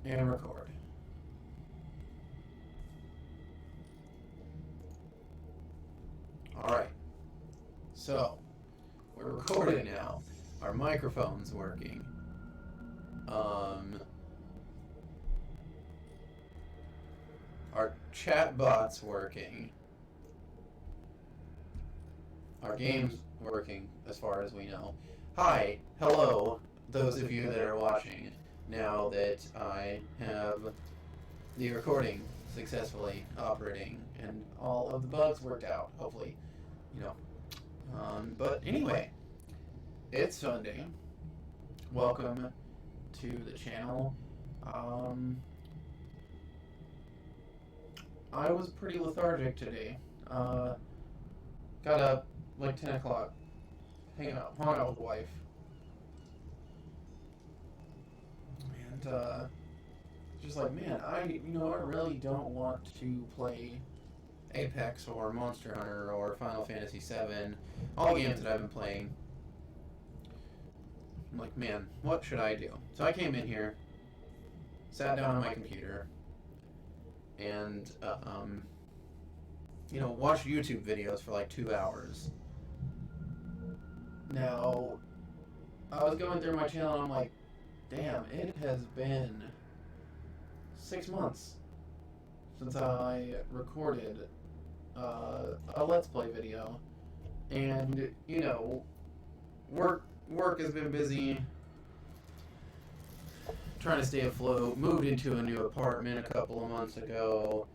And record. Alright. So, we're recording now. Our microphone's working. Our chat bot's working. Our game's working, as far as we know. Hi, hello, those of you that are watching, now that I have the recording successfully operating and all of the bugs worked out, hopefully, you know. But anyway, it's Sunday. Welcome to the channel. I was pretty lethargic today. Got up like 10 o'clock, hung out with the wife, and just like, man, I really don't want to play Apex or Monster Hunter or Final Fantasy VII, all the games that I've been playing. I'm like, man, what should I do? So I came in here, sat down on my computer, and watched YouTube videos for like 2 hours. Now, I was going through my channel and I'm like, damn, it has been 6 months since I recorded a Let's Play video. And, work has been busy, trying to stay afloat, moved into a new apartment a couple of months ago.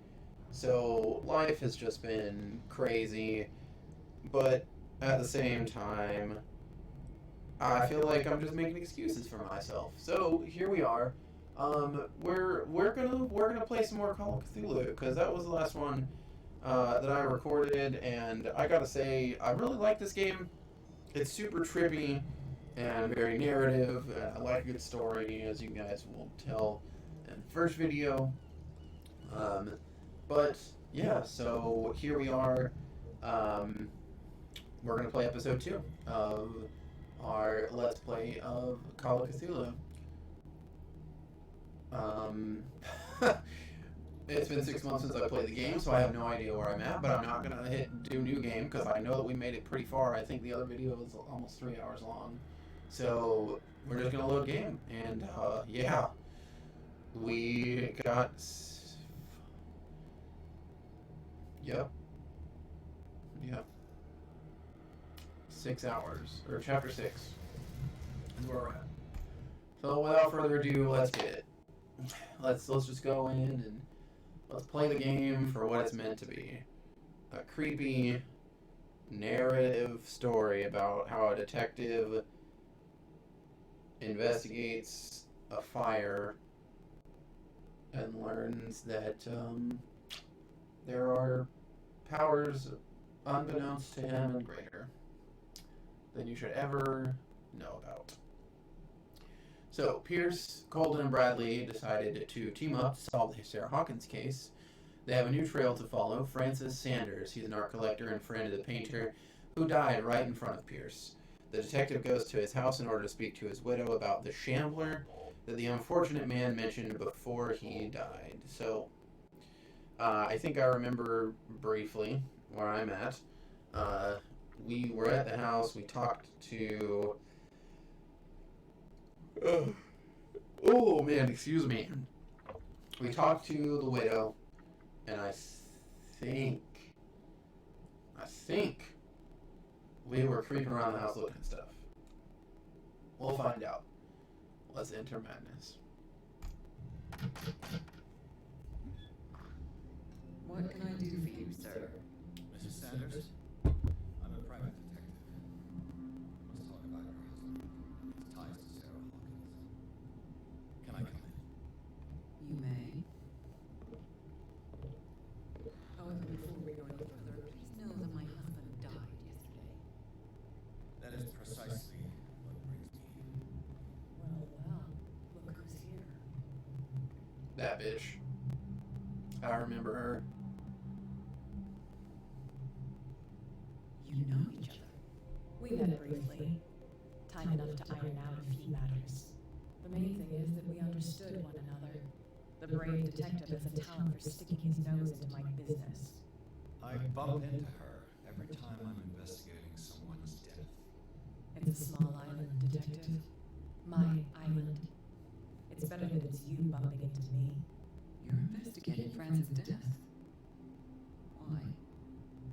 So life has just been crazy, but at the same time, I feel like I'm just making excuses for myself. So here we are. We're gonna play some more Call of Cthulhu, because that was the last one that I recorded, and I gotta say, I really like this game. It's super trippy and very narrative, and I like a good story, as you guys will tell in the first video. But yeah, so here we are. We're gonna play episode 2 of our Let's Play of Call of Cthulhu. It's been 6 months since I played the game, so I have no idea where I'm at, but I'm not gonna hit do new game because I know that we made it pretty far. I think the other video was almost 3 hours long. So we're just gonna load game, and yeah, we got. Yep. 6 hours, or chapter 6 is where we're at. So without further ado, let's get it. Let's just go in and let's play the game for what it's meant to be. A creepy narrative story about how a detective investigates a fire and learns that there are powers unbeknownst to him and greater than you should ever know about. So, Pierce, Colden, and Bradley decided to team up to solve the Sarah Hawkins case. They have a new trail to follow. Francis Sanders, he's an art collector and friend of the painter who died right in front of Pierce. The detective goes to his house in order to speak to his widow about the Shambler that the unfortunate man mentioned before he died. So, I think I remember briefly where I'm at. We were at the house, we talked to... oh man, excuse me. We talked to the widow, and I think we were creeping around the house looking at stuff. We'll find out. Let's enter madness. What can I do for you, sir? Mrs. Sanders? I'm a private detective. Let's talk about your husband. His ties to Sarah Hawkins. Can I come in? You may. However, before we go any further, please know that my husband died yesterday. That is precisely what brings me here. Well, look who's here. That bitch. I remember her. You know each other. We met briefly. Time enough to iron out a few matters. The main thing is that we understood one another. The brave detective has a talent for sticking his nose into my business. I bump into her every time I'm investigating someone's death. It's a small island, detective. My island. It's better that it's you bumping into me. You're investigating Francis' death. Why?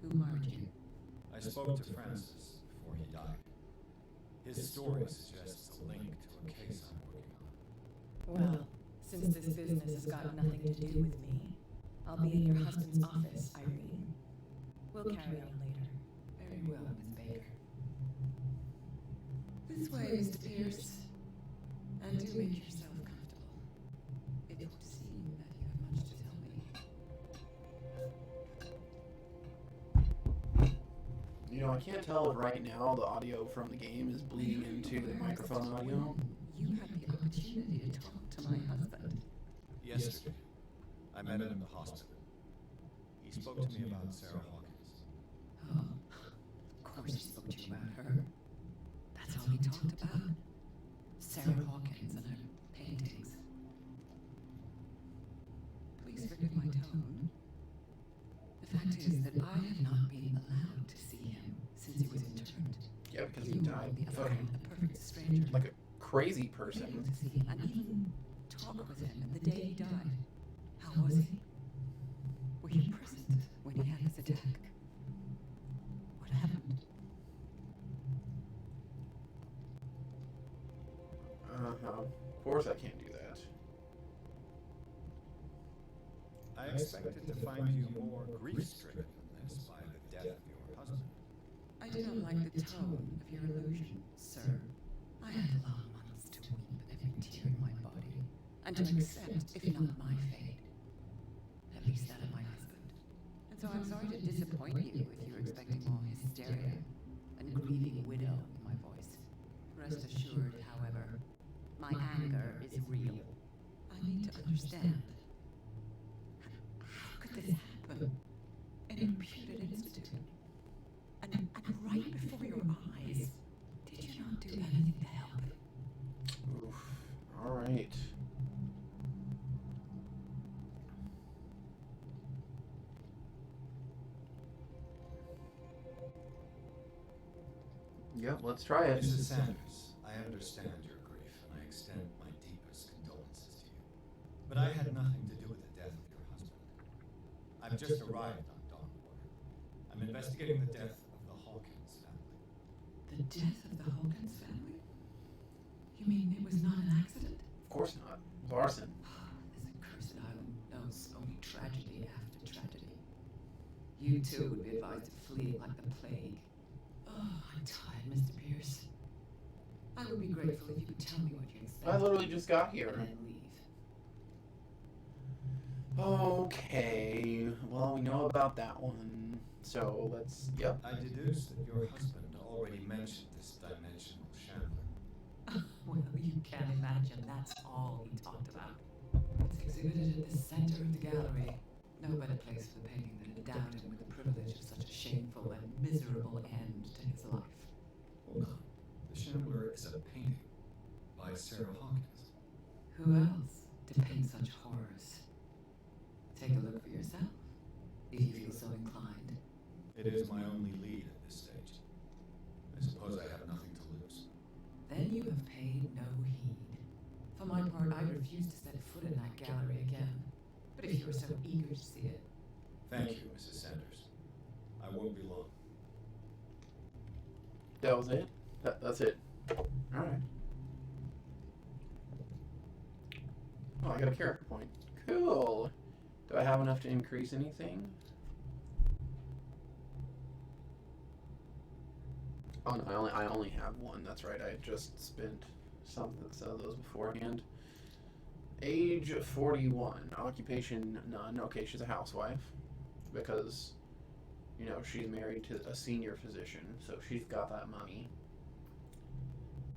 Who hired you? I spoke to Francis before he died. His story suggests a link to a case I'm working on. Well, since this business has got nothing to do with me, I'll be in your husband's office, Irene. We'll carry on later. Very well, Miss Baker. This way, Mr. Pierce. And do make yourself comfortable. It would seem that you have much to tell me. You know, I can't tell if right now the audio from the game is bleeding into the microphone audio. You had the opportunity to talk to my husband. Yesterday, I met him in the hospital. He spoke to me about Sarah Hawkins. Oh, of course he spoke to you about her. That's all he talked about. Sarah Hawkins and her paintings. Please forgive my tone. The fact is that I have not been allowed to see him since he was interned. Yeah, because he You, died on the other fucking hand, a perfect stranger. like a crazy Able person. to see him and even talk with him and the day he died. How was he? Were you present when he had his attack? What happened? Of course I can't do that. I expected to find you more grief-stricken than this by the death of your husband. I do not like the tone of your allusion, sir. I had long months to weep every tear in my body, and to accept, if not my fate, at least that of my husband. And so I'm sorry to disappoint you if you're expecting more hysteria and grieving widow in my voice. Rest assured, however, my anger is real. I need to understand. How could this happen? In a reputed institute? And right before your eyes. Did you not do anything to help? Oof. Alright. Yep, let's try it. Mrs. Sanders, I understand your grief, and I extend my deepest condolences to you. But I had nothing to do with the death of your husband. I've just arrived on Dawnwater. I'm investigating the death of the Hawkins family. The death of the Hawkins family? You mean it was not an accident? Of course not. It was arson. This accursed island knows only tragedy after tragedy. You too would be advised to flee like the plague. Oh, I'm tired, Mr. Pierce. I would be grateful if you could tell me what you expect. I literally just got here. And then leave. Okay. Well, we know about that one. So let's. Yep. I deduce that your husband already mentioned this Dimensional Shambler. Well, you can't imagine that's all he talked about. It's exhibited at the center of the gallery. No better place for the painting than endowed him with the privilege of such a shameful and miserable end to his life. Hold on. The Shambler is a painting by Sarah Hawkins. Who else to paint such horrors? Take a look for yourself, if you feel so inclined. It is my only lead at this stage. I suppose I have nothing to lose. Then you have paid no heed. For my part, I refuse to set foot in that gallery again. But if you are so eager to see it, Thank you, Mrs. Sanders. I won't be long. That was it? That's it. Alright. Oh, I got a character point. Cool. Do I have enough to increase anything? Oh no, I only have one. That's right. I just spent some of those beforehand. Age 41. Occupation none. Okay, she's a housewife because, you know, she's married to a senior physician, so she's got that money.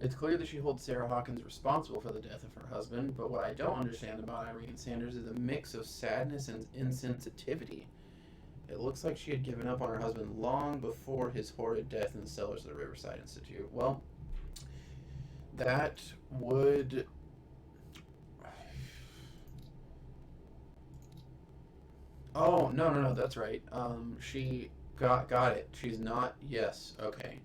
It's clear that she holds Sarah Hawkins responsible for the death of her husband, but what I don't understand about Irene Sanders is a mix of sadness and insensitivity. It looks like she had given up on her husband long before his horrid death in the cellars of the Riverside Institute. Well, that would... Oh, no, that's right. She got it. She's not, yes, okay.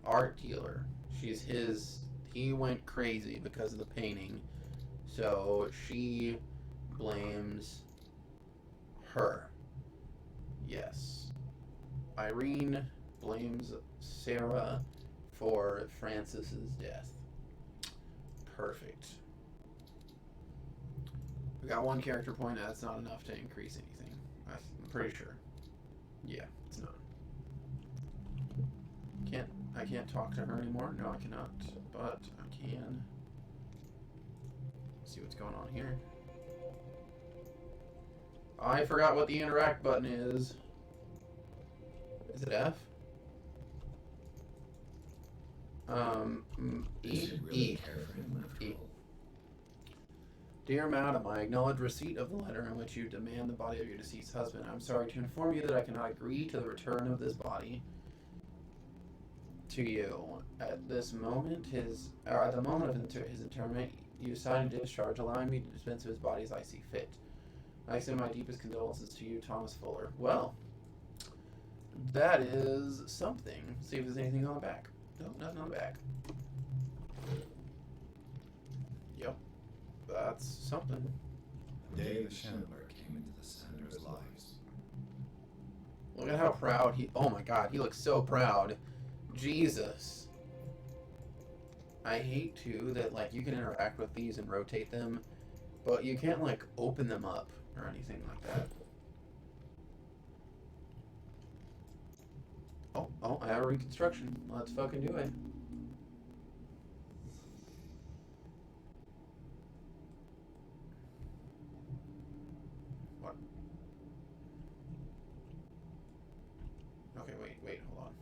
Art dealer. She's his, he went crazy because of the painting. So she blames her. Yes. Irene blames Sarah for Francis's death. Perfect. We got 1 character point. That's not enough to increase anything. I'm pretty sure. Yeah, it's not. I can't talk to her anymore. No, I cannot. But I can. See what's going on here. I forgot what the interact button is. Is it F? E. Dear Madam, I acknowledge receipt of the letter in which you demand the body of your deceased husband. I'm sorry to inform you that I cannot agree to the return of this body to you. At this moment, at the moment of his interment, you signed a discharge allowing me to dispense of his body as I see fit. I extend my deepest condolences to you, Thomas Fuller. Well, that is something. See if there's anything on the back. Nope, nothing on the back. Yep. That's something. The day the Shambler came into the Senators' lives. Look at how proud he... Oh my god, he looks so proud. Jesus. I hate, too, that, like, you can interact with these and rotate them, but you can't, like, open them up or anything like that. Oh, I have a reconstruction. Let's fucking do it. What? Okay, wait, hold on.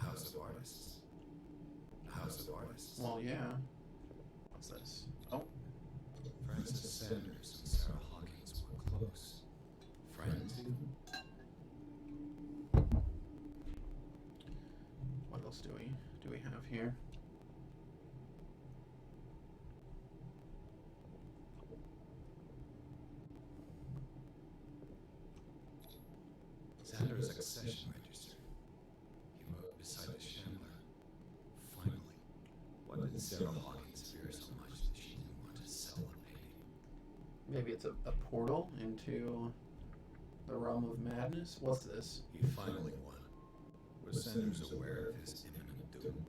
House of Artists. House of Artists. Well, yeah. What's this? Oh. Francis Sanders and Sarah Hawkins were close. Friends even? What else do we have here? Sanders' accession register. He wrote beside the Shambler. Finally. What did Sarah Hawkins fear so much that she didn't want to sell the painting? Maybe it's a portal into the realm of madness? What's this? He finally won. Was Sanders aware of his imminent doom?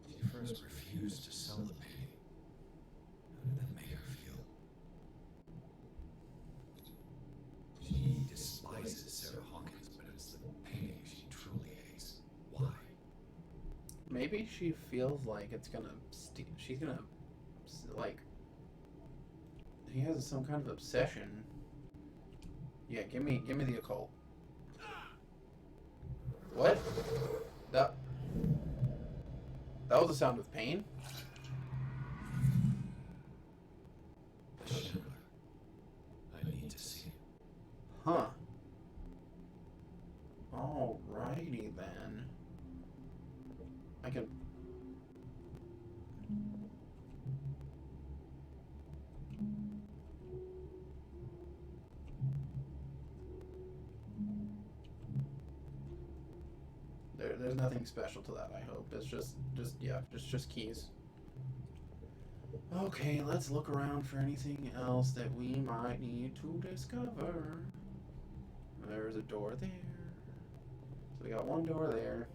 She first refused to sell the painting. How did that make her feel? She despises Sarah Hawkins, but it's the painting she truly hates. Why? Maybe she feels like it's gonna... she's gonna... like... He has some kind of obsession. Yeah, give me the occult. What? That was the sound of pain? The Shambler. I need to see it. Huh. Alrighty then. I can... There's nothing special to that, I hope. It's just keys. Okay, let's look around for anything else that we might need to discover. There's a door there. So we got one door there.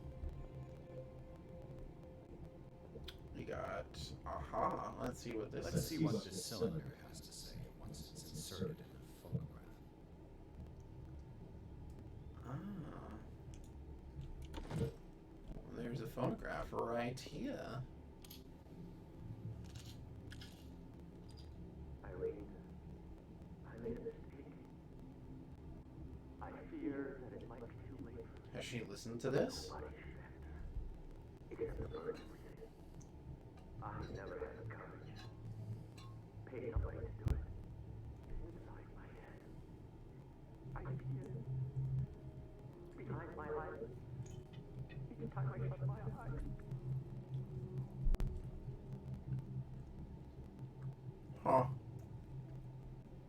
We got... Aha! Let's see what this is. Let's see what this cylinder has to say once it's inserted in a photograph. There's a phonograph right here. Irene, I made a mistake. I fear that it might be too late for Has she listened to this? my effect. It is an urgent. I never had the courage. Paying a way to do it. It's inside my head. I fear behind my eyes. Each time I shut my eyes. Huh.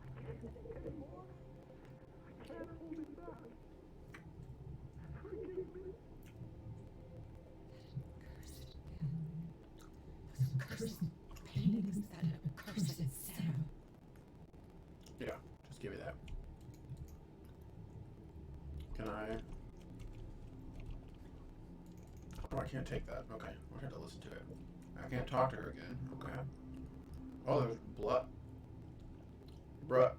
I can't take anymore. I can't hold it back. Forgive me. Cursed paintings, that accursed Sarah. Yeah, just give me that. Can I? Oh, I can't take that. Okay, I had to listen to it. I can't talk to her again. Okay. Oh, there's blood. Bruh.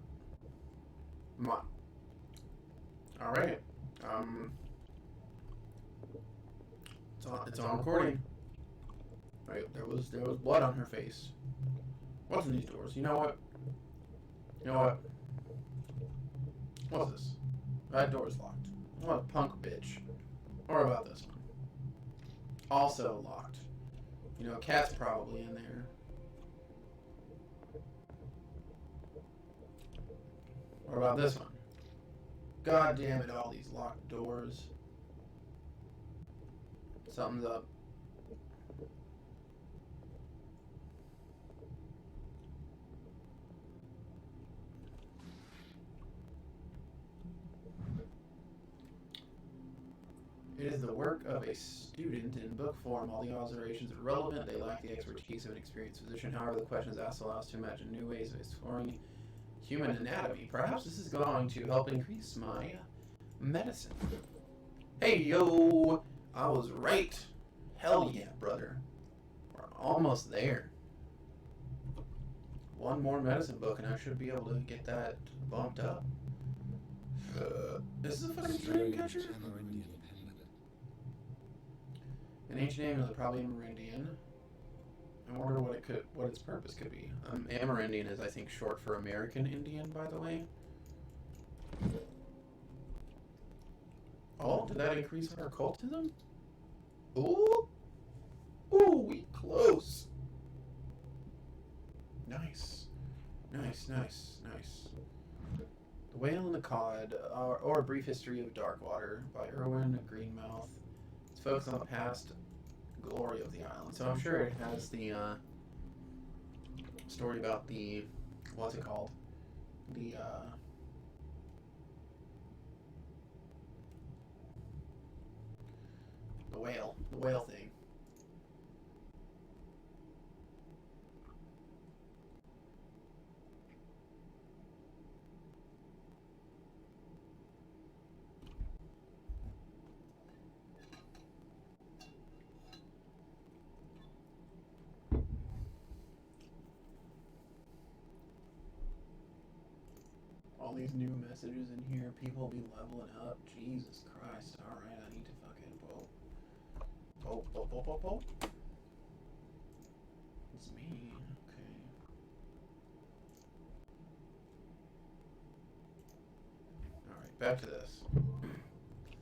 Come on. Alright. It's on recording. Right, there was blood on her face. What's in these doors? You know what? You know what? What's this? That door's locked. What a punk bitch. What about this one? Also locked. You know, cat's probably in there. What about this one? God damn it, all these locked doors. Something's up. It is the work of a student in book form. All the observations are relevant. They lack the expertise of an experienced physician. However, the questions asked allow us to imagine new ways of exploring human anatomy. Perhaps this is going to help increase my medicine. Hey, yo! I was right. Hell yeah, brother. We're almost there. One more medicine book and I should be able to get that bumped up. Is this a fucking dream catcher? An ancient amulet, probably Amerindian. I wonder what its purpose could be. Amerindian is, I think, short for American Indian, by the way. Oh, did that increase our occultism? Ooh! Ooh, we close! Nice. Nice, nice, nice. The Whale and the Cod, or A Brief History of Darkwater, by Erwin Greenmouth. It's focused on the past glory of the island. So I'm sure it has the story about the, what's it called? The whale thing. All these new messages in here, people be leveling up. Jesus Christ. Alright, I need to fucking Pope. It's me. Okay. Alright, back to this.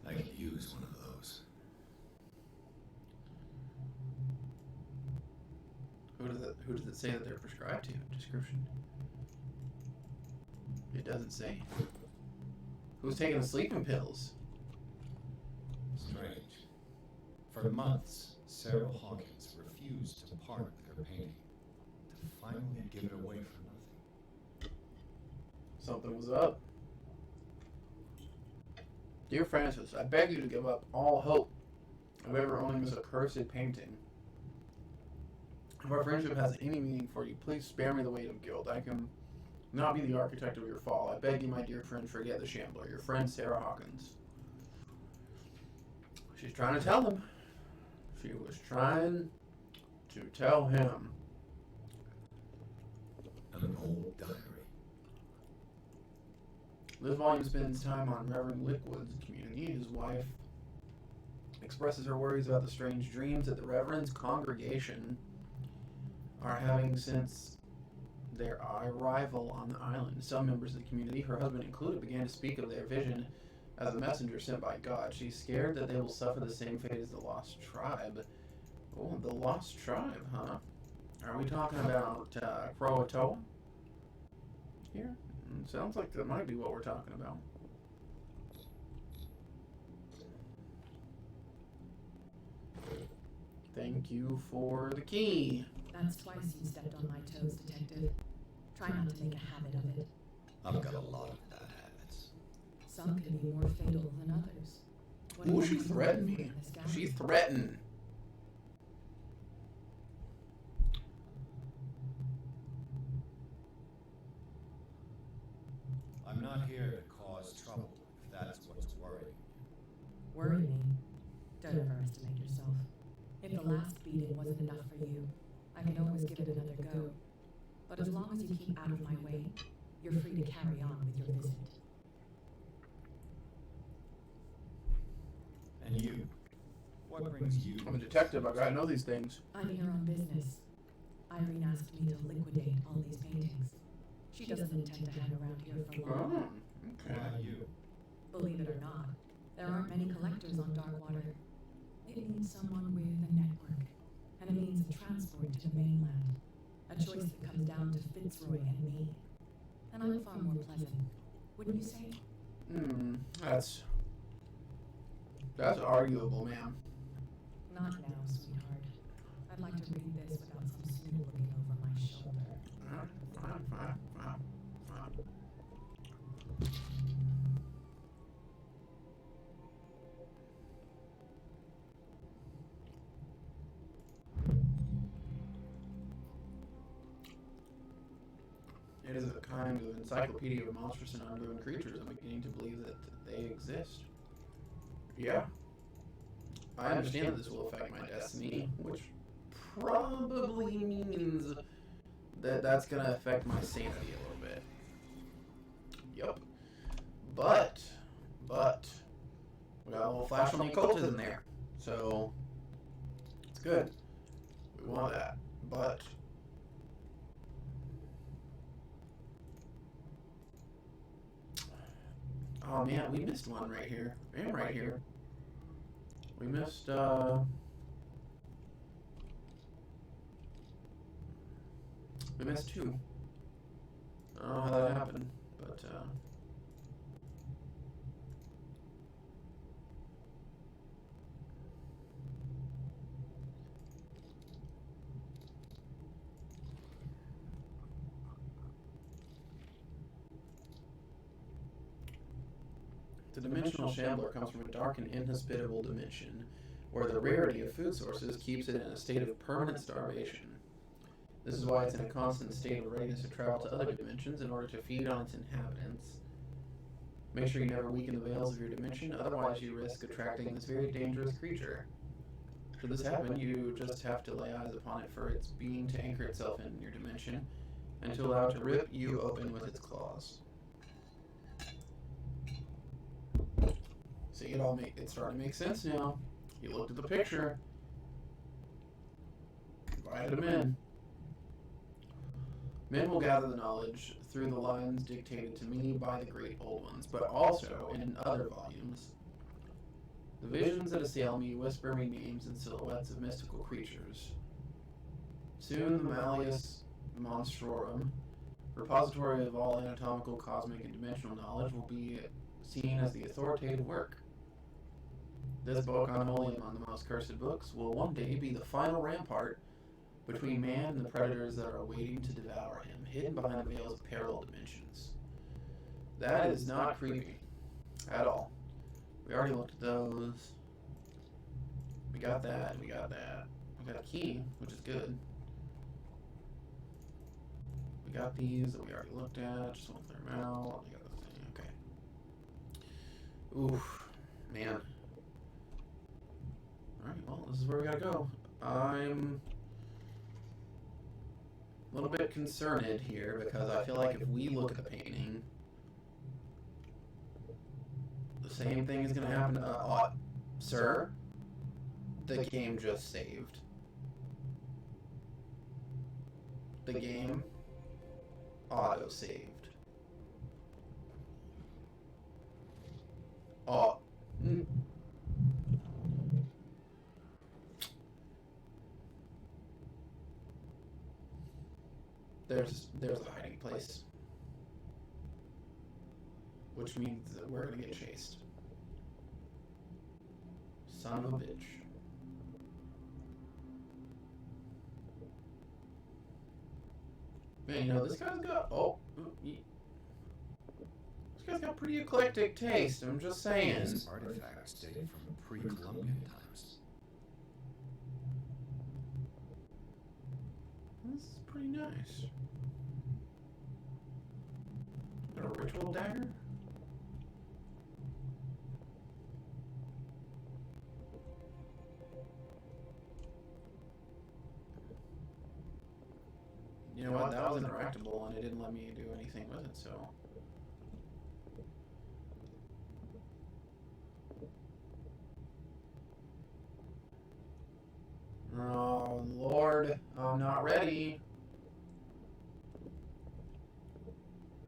I could use one of those. Who does it say that they're prescribed to? Description. It doesn't say. Who's taking the sleeping pills? Strange. For months, Sarah Hawkins refused to part with her painting, to finally give it away for nothing. Something was up. Dear Francis, I beg you to give up all hope of ever owning this accursed painting. If our friendship has any meaning for you, please spare me the weight of guilt. I can not be the architect of your fall. I beg you, my dear friend, forget the Shambler. Your friend, Sarah Hawkins. She's trying to tell him. She was trying to tell him. An old diary. This volume spends time on Reverend Liquid's community. His wife expresses her worries about the strange dreams that the Reverend's congregation are having since their arrival on the island. Some members of the community, her husband included, began to speak of their vision as a messenger sent by God. She's scared that they will suffer the same fate as the Lost Tribe. Oh, the Lost Tribe, huh? Are we talking about Croatoa here? Sounds like that might be what we're talking about. Thank you for the key. That's twice you stepped on my toes, Detective. Try not to make a habit of it. I've got a lot of bad habits. Some can be more fatal than others. What Ooh, do she you threatened do me. in this She gallery? threatened. I'm not here to cause trouble, if that's what's worrying you. Worry me? Don't overestimate yourself. If the last beating wasn't enough for you, I can always give it another go. But as long as you keep out of my way, you're free to carry on with your visit. And you? What brings you? I'm a detective. I gotta know these things. I'm here on business. Irene asked me to liquidate all these paintings. She doesn't intend to hang around here for long. Oh, okay. Why you? Believe it or not, there aren't many collectors on Darkwater. It needs someone with a network, and a means of transport to the mainland. A choice that comes down to Fitzroy and me. And I'm far more pleasant, wouldn't you say? That's arguable, ma'am. Not now, sweetheart. I'd like to read this without some snoop looking over my shoulder. Fine. It is a kind of encyclopedia of monstrous and unknown creatures. I'm beginning to believe that they exist. Yeah. I understand that this will affect my destiny, which probably means that that's going to affect my sanity a little bit. Yep. But, we got a little flash on the occultism there. So, it's good. We want that. But, oh man, we missed one right here. And right here. We missed, we missed two. I don't know how that happened, but, the Dimensional Shambler comes from a dark and inhospitable dimension, where the rarity of food sources keeps it in a state of permanent starvation. This is why it's in a constant state of readiness to travel to other dimensions in order to feed on its inhabitants. Make sure you never weaken the veils of your dimension, otherwise you risk attracting this very dangerous creature. Should this happen, you just have to lay eyes upon it for its being to anchor itself in your dimension, and to allow it to rip you open with its claws. See, it's starting to make sense now. You looked at the picture. Invited him in. Men will gather the knowledge through the lines dictated to me by the great old ones, but also in other volumes. The visions that assail me whisper me names and silhouettes of mystical creatures. Soon the Malleus Monstrorum, repository of all anatomical, cosmic, and dimensional knowledge, will be seen as the authoritative work. This book, unholy among the most cursed books, will one day be the final rampart between man and the predators that are waiting to devour him, hidden behind the veils of parallel dimensions. That is not creepy at all. We already looked at those. We got that. We got a key, which is good. We got these that we already looked at. Just want to clear them out. We got the thing. Okay. Oof. Man. Alright, well, this is where we gotta go. I'm a little bit concerned here because I feel like if we look at the painting, the same thing is gonna happen to sir, the game just saved. The game auto-saved. Oh. There's a hiding place, which means that we're gonna get chased. Son of a bitch. Man, you know, this guy's got... Oh. This guy's got pretty eclectic taste, I'm just saying. These artifacts dated from pre-Columbian times. This is pretty nice. Got a ritual dagger? You know what? That was interactable and it didn't let me do anything with it, so. Oh, Lord. I'm not ready.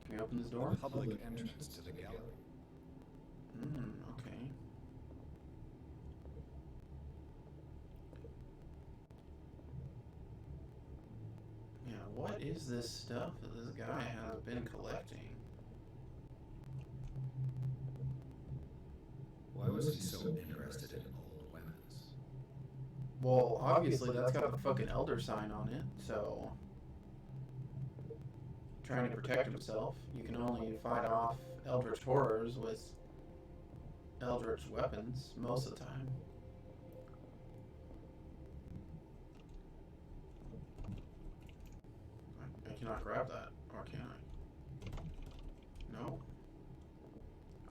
Can we open this door? Public entrance to the gallery. Okay. Yeah, what is this stuff that this guy has been collecting? Why was he so interested in old weapons? Well, obviously that's got the fucking elder sign on it, so... Trying to protect himself. You can only fight off Eldritch Horrors with Eldritch weapons most of the time. I cannot grab that, or can I? No.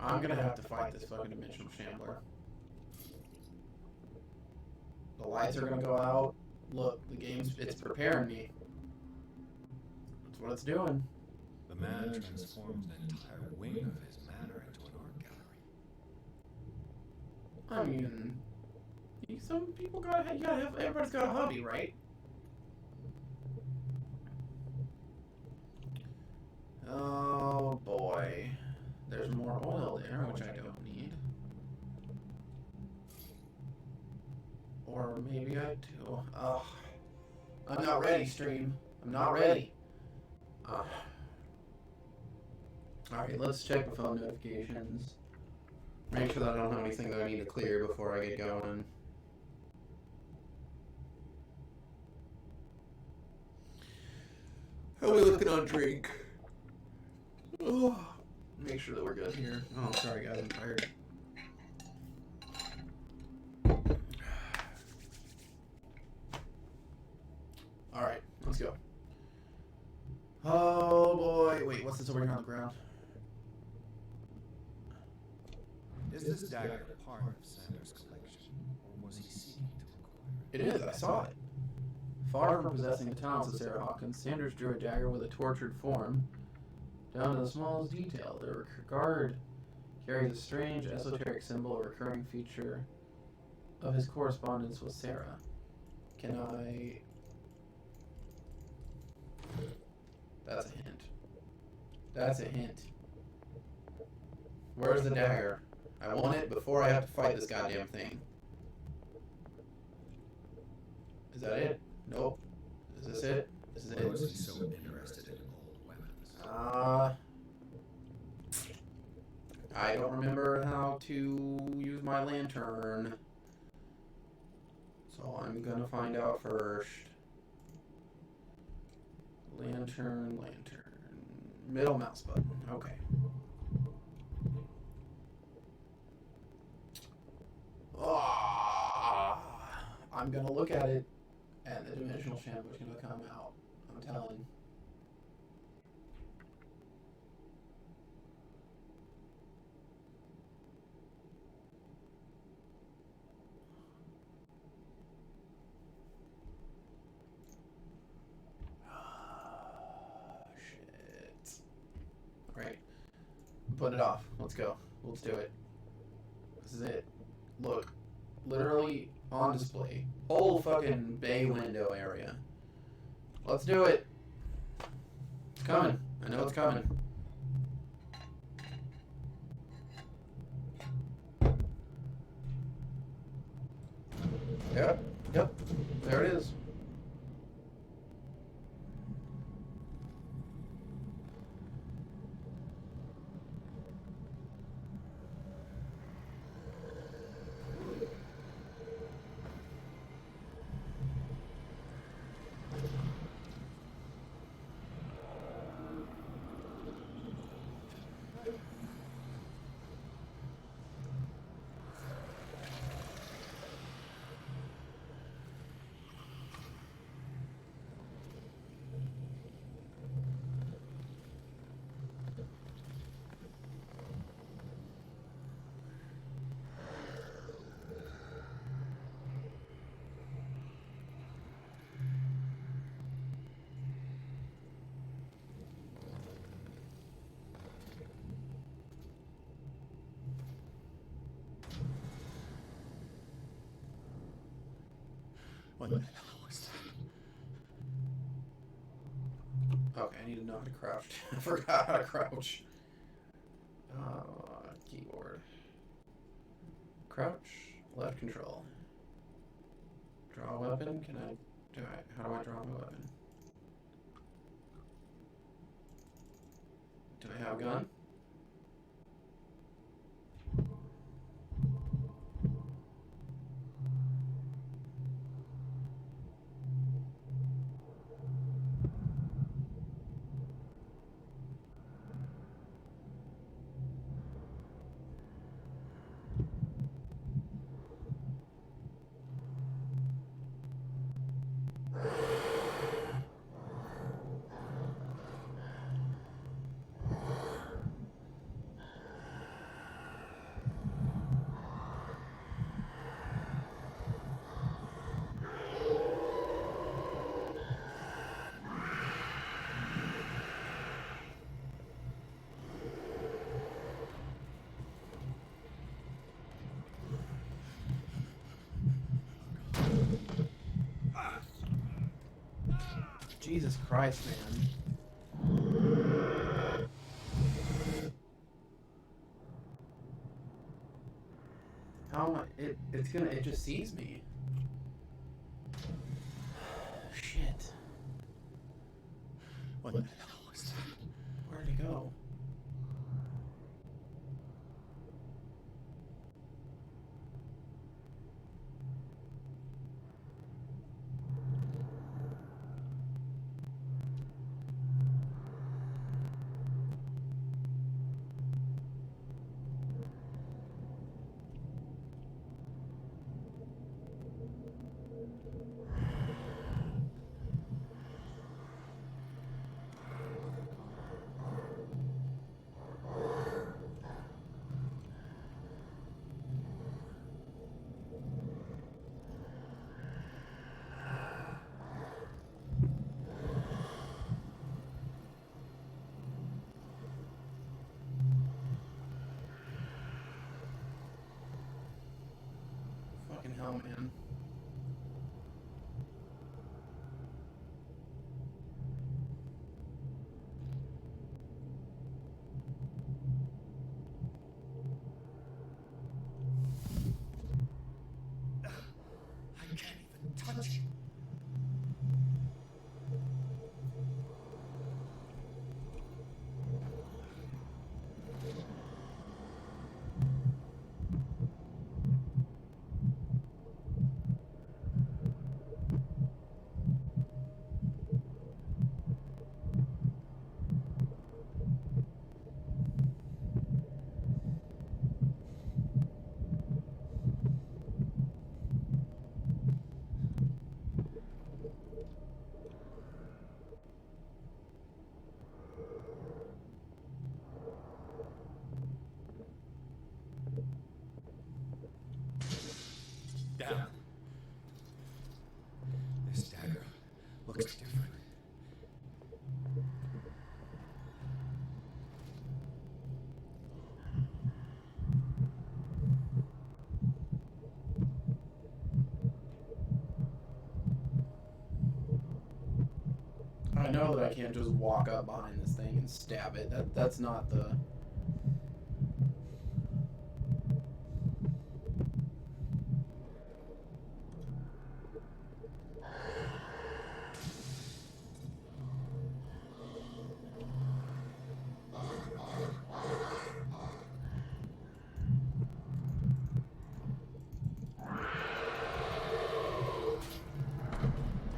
I'm gonna have to fight this fucking Dimensional Shambler. The lights are gonna go out. Look, the it's preparing me. That's what it's doing. The man transformed an entire wing of his manor into an art gallery. I mean, some people gotta have, everybody's got a hobby, right? Oh boy. There's more oil there, which I don't need. Or maybe I do. Ugh. I'm not ready, stream. I'm not ready. Alright, let's check the phone notifications. Make sure that I don't have anything that I need to clear before I get going. How are we looking on drink? Oh, make sure that we're good here. Oh, sorry guys, I'm tired. Alright, let's go. Oh boy, wait, what's this over here on the ground? Is this dagger part of Sanders' collection, or was he seeking to acquire It is, I saw it. Far from possessing the talents of Sarah Hawkins, Sanders drew a dagger with a tortured form, down to the smallest detail. The guard carries a strange, esoteric symbol, a recurring feature of his correspondence with Sarah. Can I... That's a hint. That's a hint. Where's the dagger? I want it before I have to fight this goddamn thing. Is that it? Nope. Is this it? This is it. Why was he so interested in old weapons? I don't remember how to use my lantern. So I'm gonna find out first. Lantern. Middle mouse button. Okay. I'm gonna look at it, and the Dimensional Shambler is gonna come out. I'm telling. Shit. Alright. Put it off. Let's go. Let's do it. This is it. Look. Literally on display. Whole fucking bay window area. Let's do it. It's coming. I know it's coming. Yep. There it is. What the hell was that? Okay, I need to know how to crouch. I forgot how to crouch. Keyboard. Crouch, left control. Draw a weapon. How do I draw my weapon? Do I have a gun? Jesus Christ, man. How am I? It just sees me. Shit. What the hell was that? Where'd he go? Fucking hell, man. I can't even touch you. Down. This dagger looks different. I know that I can't just walk up behind this thing and stab it. That's not the...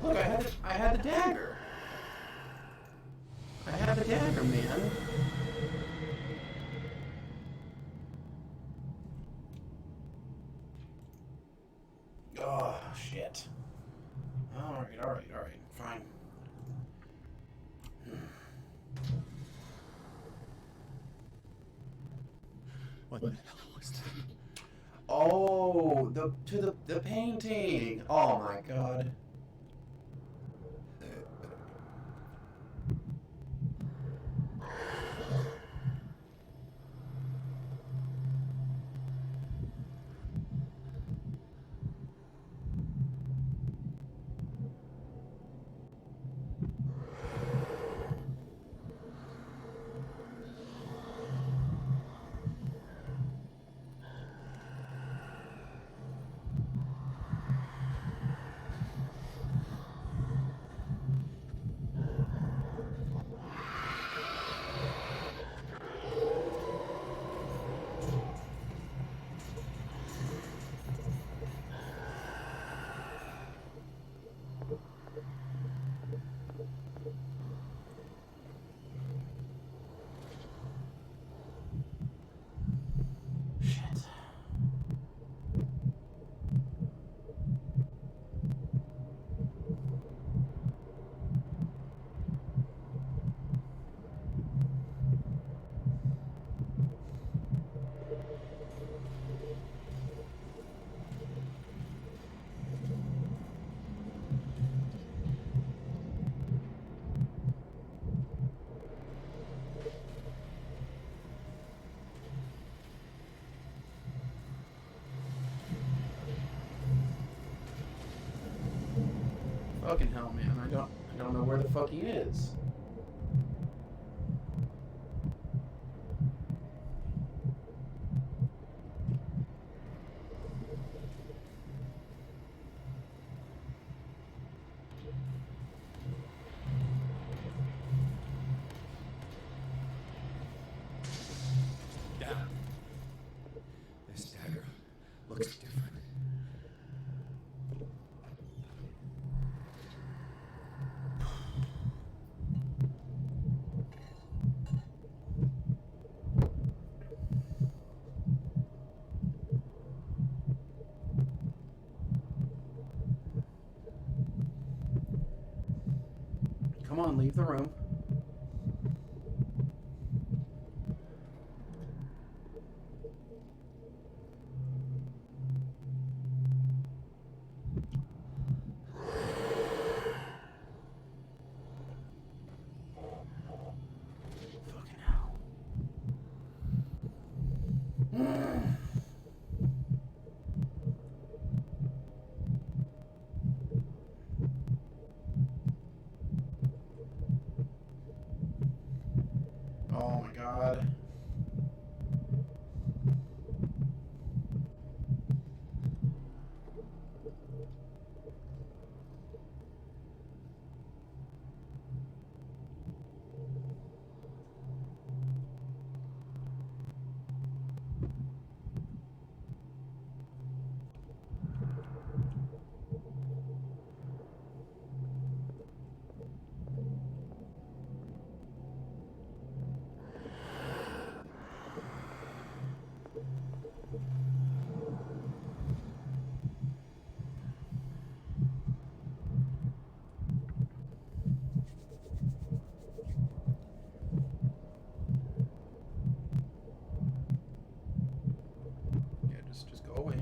Look, I had the dagger. I had the dagger, man. Oh, shit. Alright, fine. What the hell was that? Oh, the painting. Oh my god. Fucking hell, man. I don't know where the fuck he is. Damn. This dagger looks different. Come on, leave the room. Fucking hell. Oh my god. Yeah, just go away.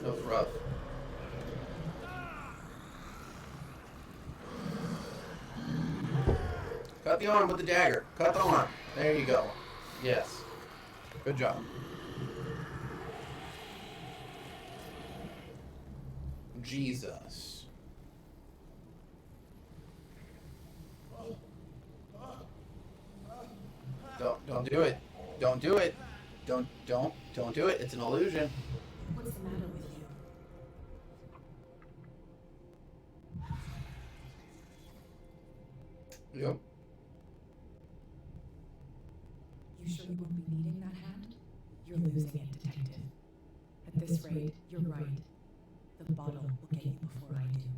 That was rough. Cut the arm with the dagger. Cut the arm. There you go. Yes. Good job. Jesus. Don't do it. Don't do it. Don't do it. It's an illusion. What's the matter with you? Yep. You sure you won't be needing that hand? You're losing it, detective. At this rate, you're right. The bottle will get you before I do.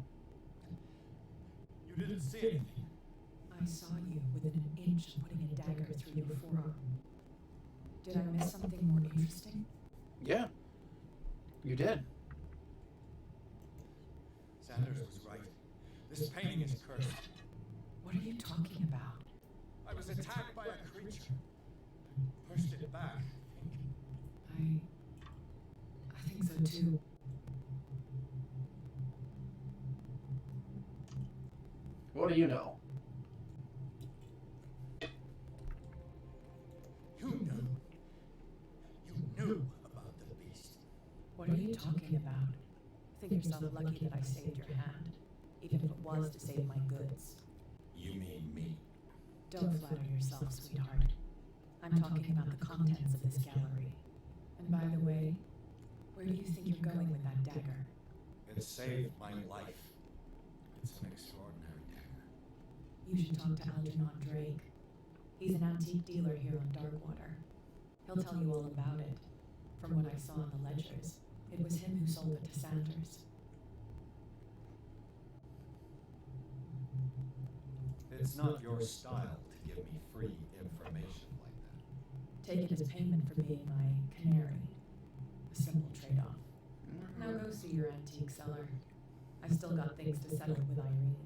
You didn't see anything. I saw you within an inch of putting a dagger through your forearm. Did I miss something more interesting? Yeah. You did. Sanders was right. This painting is cursed. What are you talking about? I was attacked by a creature. Pushed it back. I think so too. What do you know? You knew. You knew about the beast. What are you talking about? Think yourself lucky that I saved your hand, even if it was to save my goods. You mean me? Don't flatter yourself, sweetheart. I'm talking about the contents of this gallery. And by the way, where do you think you're going with that dagger? It saved my life. It's an extraordinary dagger. You should talk to Algernon Drake. He's an antique dealer here on Darkwater. He'll tell you all about it. From what I saw in the ledgers, it was him who sold it to Sanders. It's not your style to give me free information like that. Take it as payment for being my canary. A simple trade-off. Now go see your antique seller. I've still got things to settle with Irene.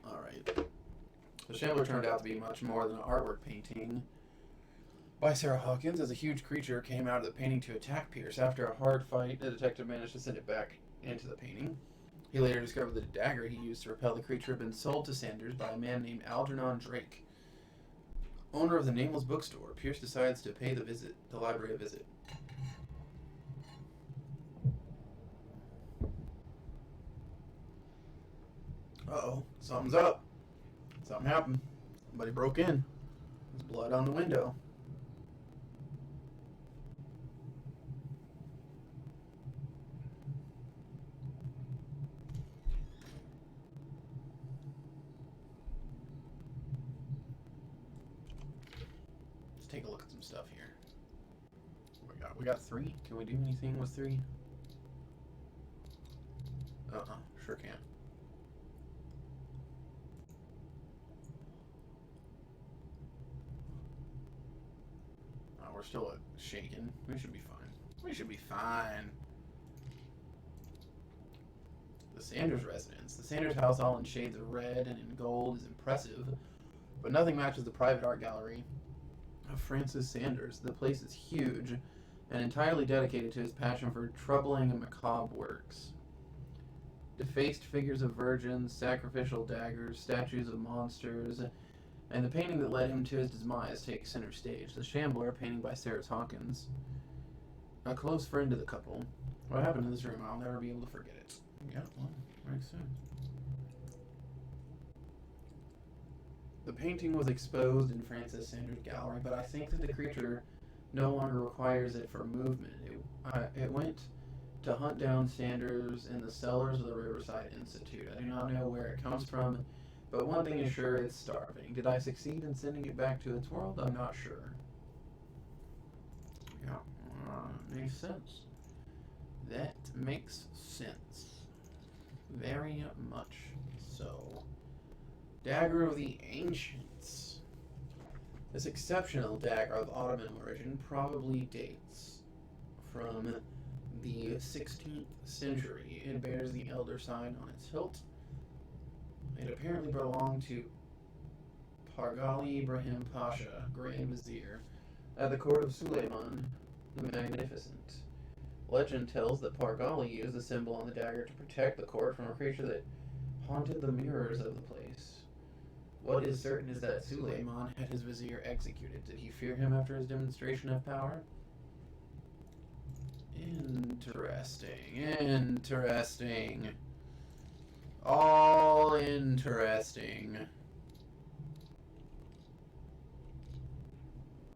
Alright. The Shambler turned out to be much more than an artwork painting by Sarah Hawkins, as a huge creature came out of the painting to attack Pierce. After a hard fight, the detective managed to send it back into the painting. He later discovered that the dagger he used to repel the creature had been sold to Sanders by a man named Algernon Drake, owner of the Nameless Bookstore. Pierce decides to pay the library a visit. Uh-oh, something's up. Something happened. Somebody broke in. There's blood on the window. Let's take a look at some stuff here. What we got 3. Can we do anything with 3? Sure can't. We're still shaking. We should be fine. We should be fine. The Sanders residence. The Sanders house, all in shades of red and in gold, is impressive, but nothing matches the private art gallery of Francis Sanders. The place is huge and entirely dedicated to his passion for troubling and macabre works. Defaced figures of virgins, sacrificial daggers, statues of monsters, and the painting that led him to his demise takes center stage. The Shambler, a painting by Sarah Hawkins, a close friend of the couple. What happened in this room, I'll never be able to forget it. Yeah, well, makes sense. The painting was exposed in Francis Sanders' gallery, but I think that the creature no longer requires it for movement. It went to hunt down Sanders in the cellars of the Riverside Institute. I do not know where it comes from, but one thing is sure, it's starving. Did I succeed in sending it back to its world? I'm not sure. Yeah, makes sense. That makes sense. Very much so. Dagger of the Ancients. This exceptional dagger of Ottoman origin probably dates from the 16th century. It bears the elder sign on its hilt. It apparently belonged to Pargali Ibrahim Pasha, Grand Vizier, at the court of Suleiman the Magnificent. Legend tells that Pargali used the symbol on the dagger to protect the court from a creature that haunted the mirrors of the place. What is certain is that Suleiman had his vizier executed. Did he fear him after his demonstration of power? Interesting. All interesting.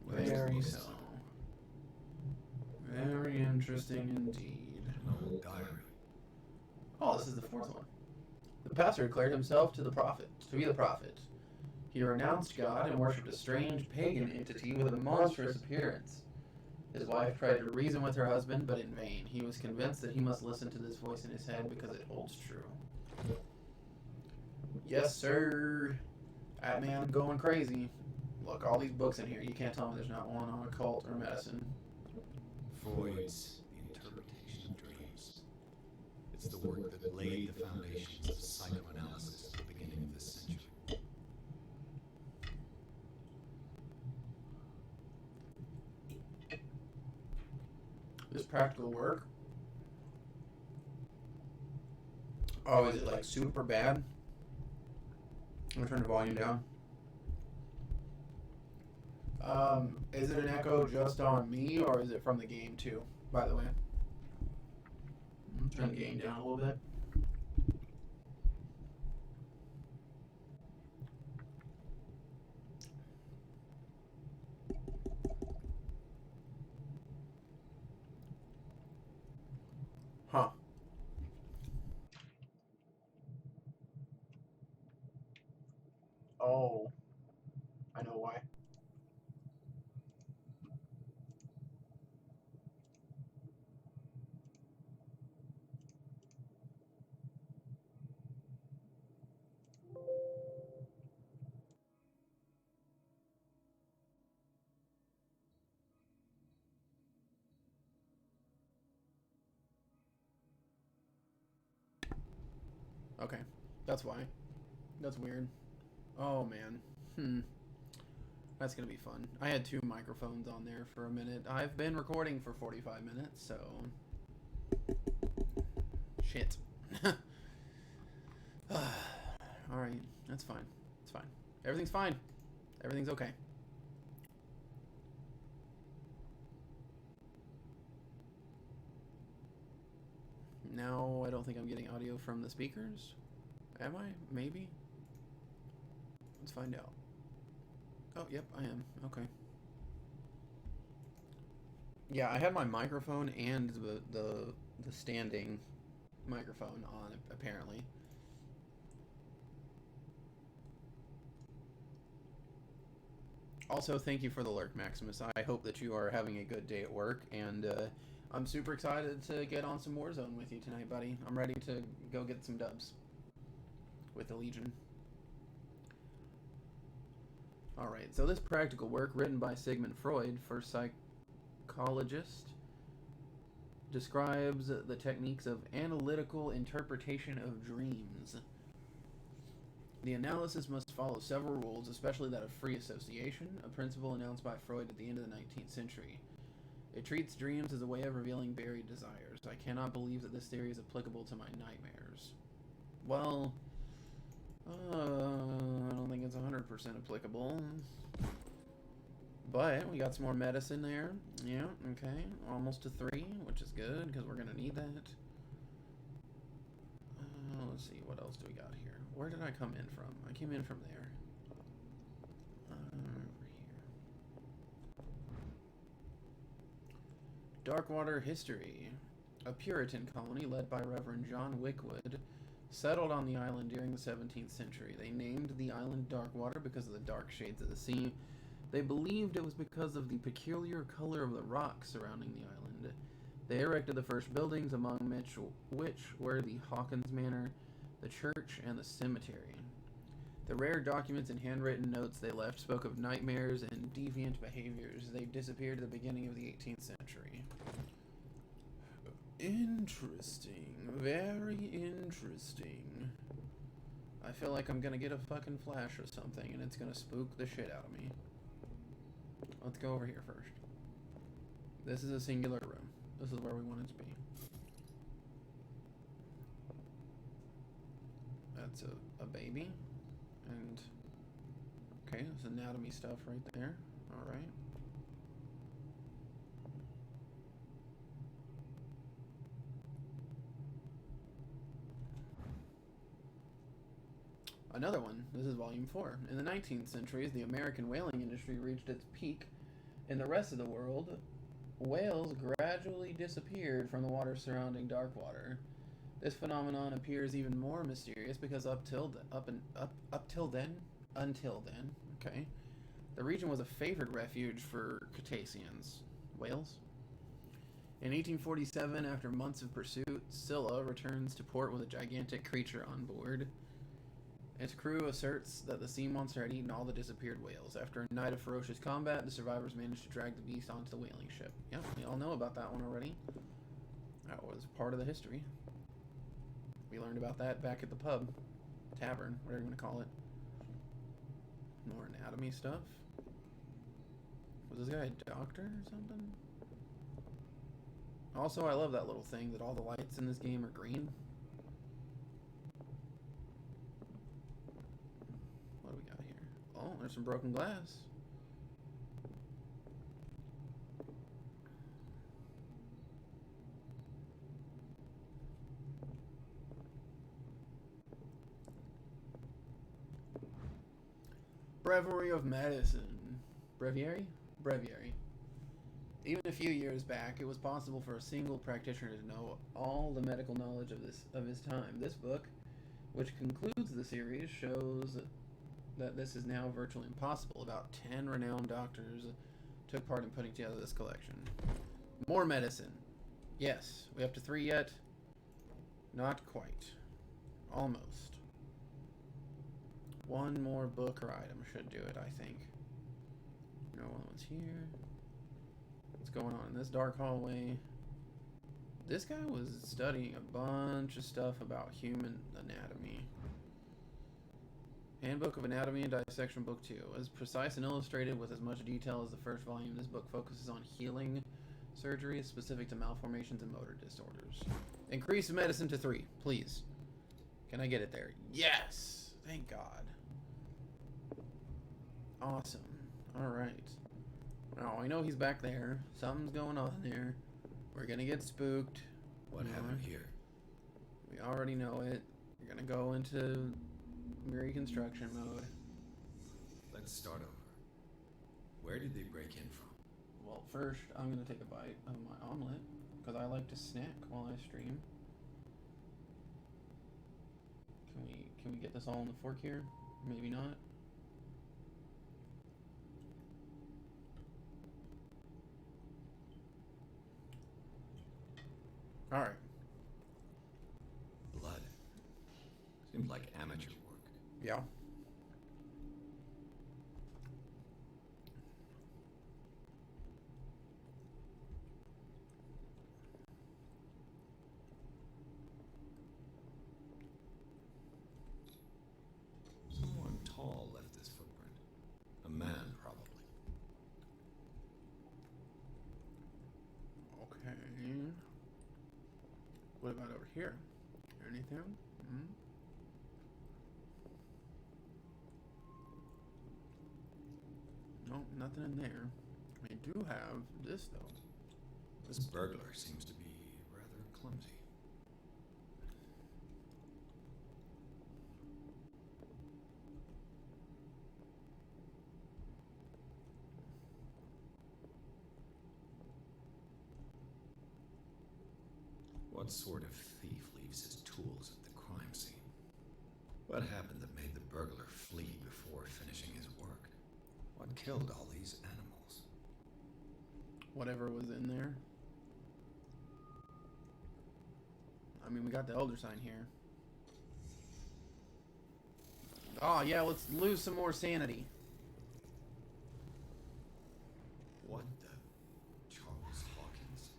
Very so. Very interesting indeed. An old diary. Oh, this is the 4th one. The pastor declared himself to be the prophet. He renounced God and worshipped a strange pagan entity with a monstrous appearance. His wife tried to reason with her husband, but in vain. He was convinced that he must listen to this voice in his head because it holds true. Yes, sir. That man going crazy. Look, all these books in here. You can't tell me there's not one on occult or medicine. Freud's The Interpretation of Dreams. It's the work that laid the foundations of psychoanalysis at the beginning of this century. This practical work. Oh, is it like super bad? I'm gonna turn the volume down. Is it an echo just on me, or is it from the game too, by the way? Turn the game down a little bit. Huh. Oh, I know why. Okay, that's why. That's weird. Oh man. That's gonna be fun. I had 2 microphones on there for a minute. I've been recording for 45 minutes, so shit. Alright, that's fine. It's fine. Everything's fine. Everything's okay. Now I don't think I'm getting audio from the speakers. Am I? Maybe? Let's find out. Oh, yep, I am. Okay. Yeah, I had my microphone and the standing microphone on, apparently. Also, thank you for the lurk, Maximus. I hope that you are having a good day at work, and I'm super excited to get on some Warzone with you tonight, buddy. I'm ready to go get some dubs with the Legion. Alright, so this practical work, written by Sigmund Freud, first psychologist, describes the techniques of analytical interpretation of dreams. The analysis must follow several rules, especially that of free association, a principle announced by Freud at the end of the 19th century. It treats dreams as a way of revealing buried desires. I cannot believe that this theory is applicable to my nightmares. Well, I don't think it's 100% applicable. But we got some more medicine there. Yeah, okay. Almost to 3, which is good, because we're going to need that. Let's see, what else do we got here? Where did I come in from? I came in from there. Over here. Darkwater history. A Puritan colony led by Reverend John Wickwood settled on the island during the 17th century. They named the island Darkwater because of the dark shades of the sea. They believed it was because of the peculiar color of the rocks surrounding the island. They erected the first buildings, among which were the Hawkins Manor, the church, and the cemetery. The rare documents and handwritten notes they left spoke of nightmares and deviant behaviors. They disappeared at the beginning of the 18th century. Interesting. Very interesting. I feel like I'm gonna get a fucking flash or something, and it's gonna spook the shit out of me. Let's go over here first. This is a singular room. This is where we want it to be. That's a baby. And, okay, there's anatomy stuff right there. Alright. Another one. This is volume 4. In the 19th century, the American whaling industry reached its peak. In the rest of the world, whales gradually disappeared from the water surrounding Darkwater. This phenomenon appears even more mysterious because until then, okay, the region was a favored refuge for cetaceans. Whales? In 1847, after months of pursuit, Scylla returns to port with a gigantic creature on board. Its crew asserts that the sea monster had eaten all the disappeared whales. After a night of ferocious combat, the survivors managed to drag the beast onto the whaling ship. Yep, we all know about that one already. That was part of the history. We learned about that back at the pub. Tavern, whatever you want to call it. More anatomy stuff. Was this guy a doctor or something? Also, I love that little thing that all the lights in this game are green. What do we got here? Oh, there's some broken glass. Breviary of Medicine. Breviary? Breviary. Even a few years back, it was possible for a single practitioner to know all the medical knowledge of his time. This book, which concludes the series, shows that this is now virtually impossible. About 10 renowned doctors took part in putting together this collection. More medicine. Yes. We up to 3 yet? Not quite. Almost. One more book or item should do it, I think. No one's here. What's going on in this dark hallway? This guy was studying a bunch of stuff about human anatomy. Handbook of Anatomy and Dissection Book 2. As precise and illustrated with as much detail as the first volume, this book focuses on healing surgeries specific to malformations and motor disorders. Increase medicine to 3, please. Can I get it there? Yes! Thank God. Awesome. Alright. Now, I know he's back there. Something's going on there. We're gonna get spooked. What happened here? We already know it. We're gonna go into reconstruction mode. Let's start over. Where did they break in from? Well, first, I'm gonna take a bite of my omelet, because I like to snack while I stream. Can we get this all on the fork here? Maybe not. Alright. Blood. Seems like amateur work. Yeah. Someone tall left this footprint. A man, probably. Okay. What about over here? Anything? Nope, nothing in there. We do have this, though. This burglar seems to be rather clumsy. What sort of thief leaves his tools at the crime scene? What happened that made the burglar flee before finishing his work? What killed all these animals? Whatever was in there. I mean, we got the Elder Sign here. Oh, yeah, let's lose some more sanity. What the? Charles Hawkins?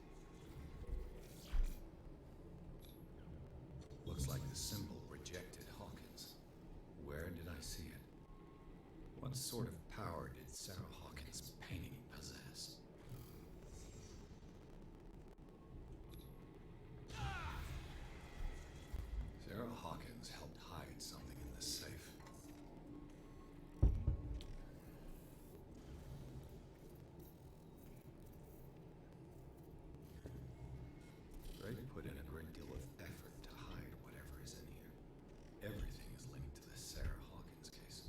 Looks like the symbol rejected Hawkins. Where did I see it? What sort of power did Sarah Hawkins' painting possess? Sarah Hawkins helped hide something in this safe. Greg put in a great deal of effort to hide whatever is in here. Everything is linked to the Sarah Hawkins case.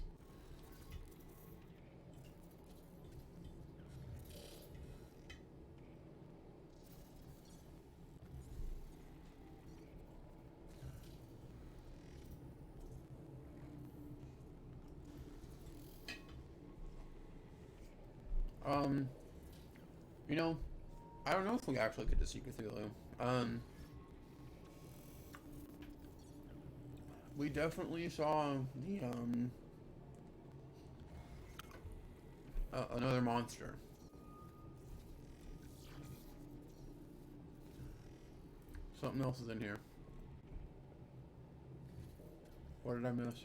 You know, I don't know if we actually get to see Cthulhu. We definitely saw the, another monster. Something else is in here. What did I miss?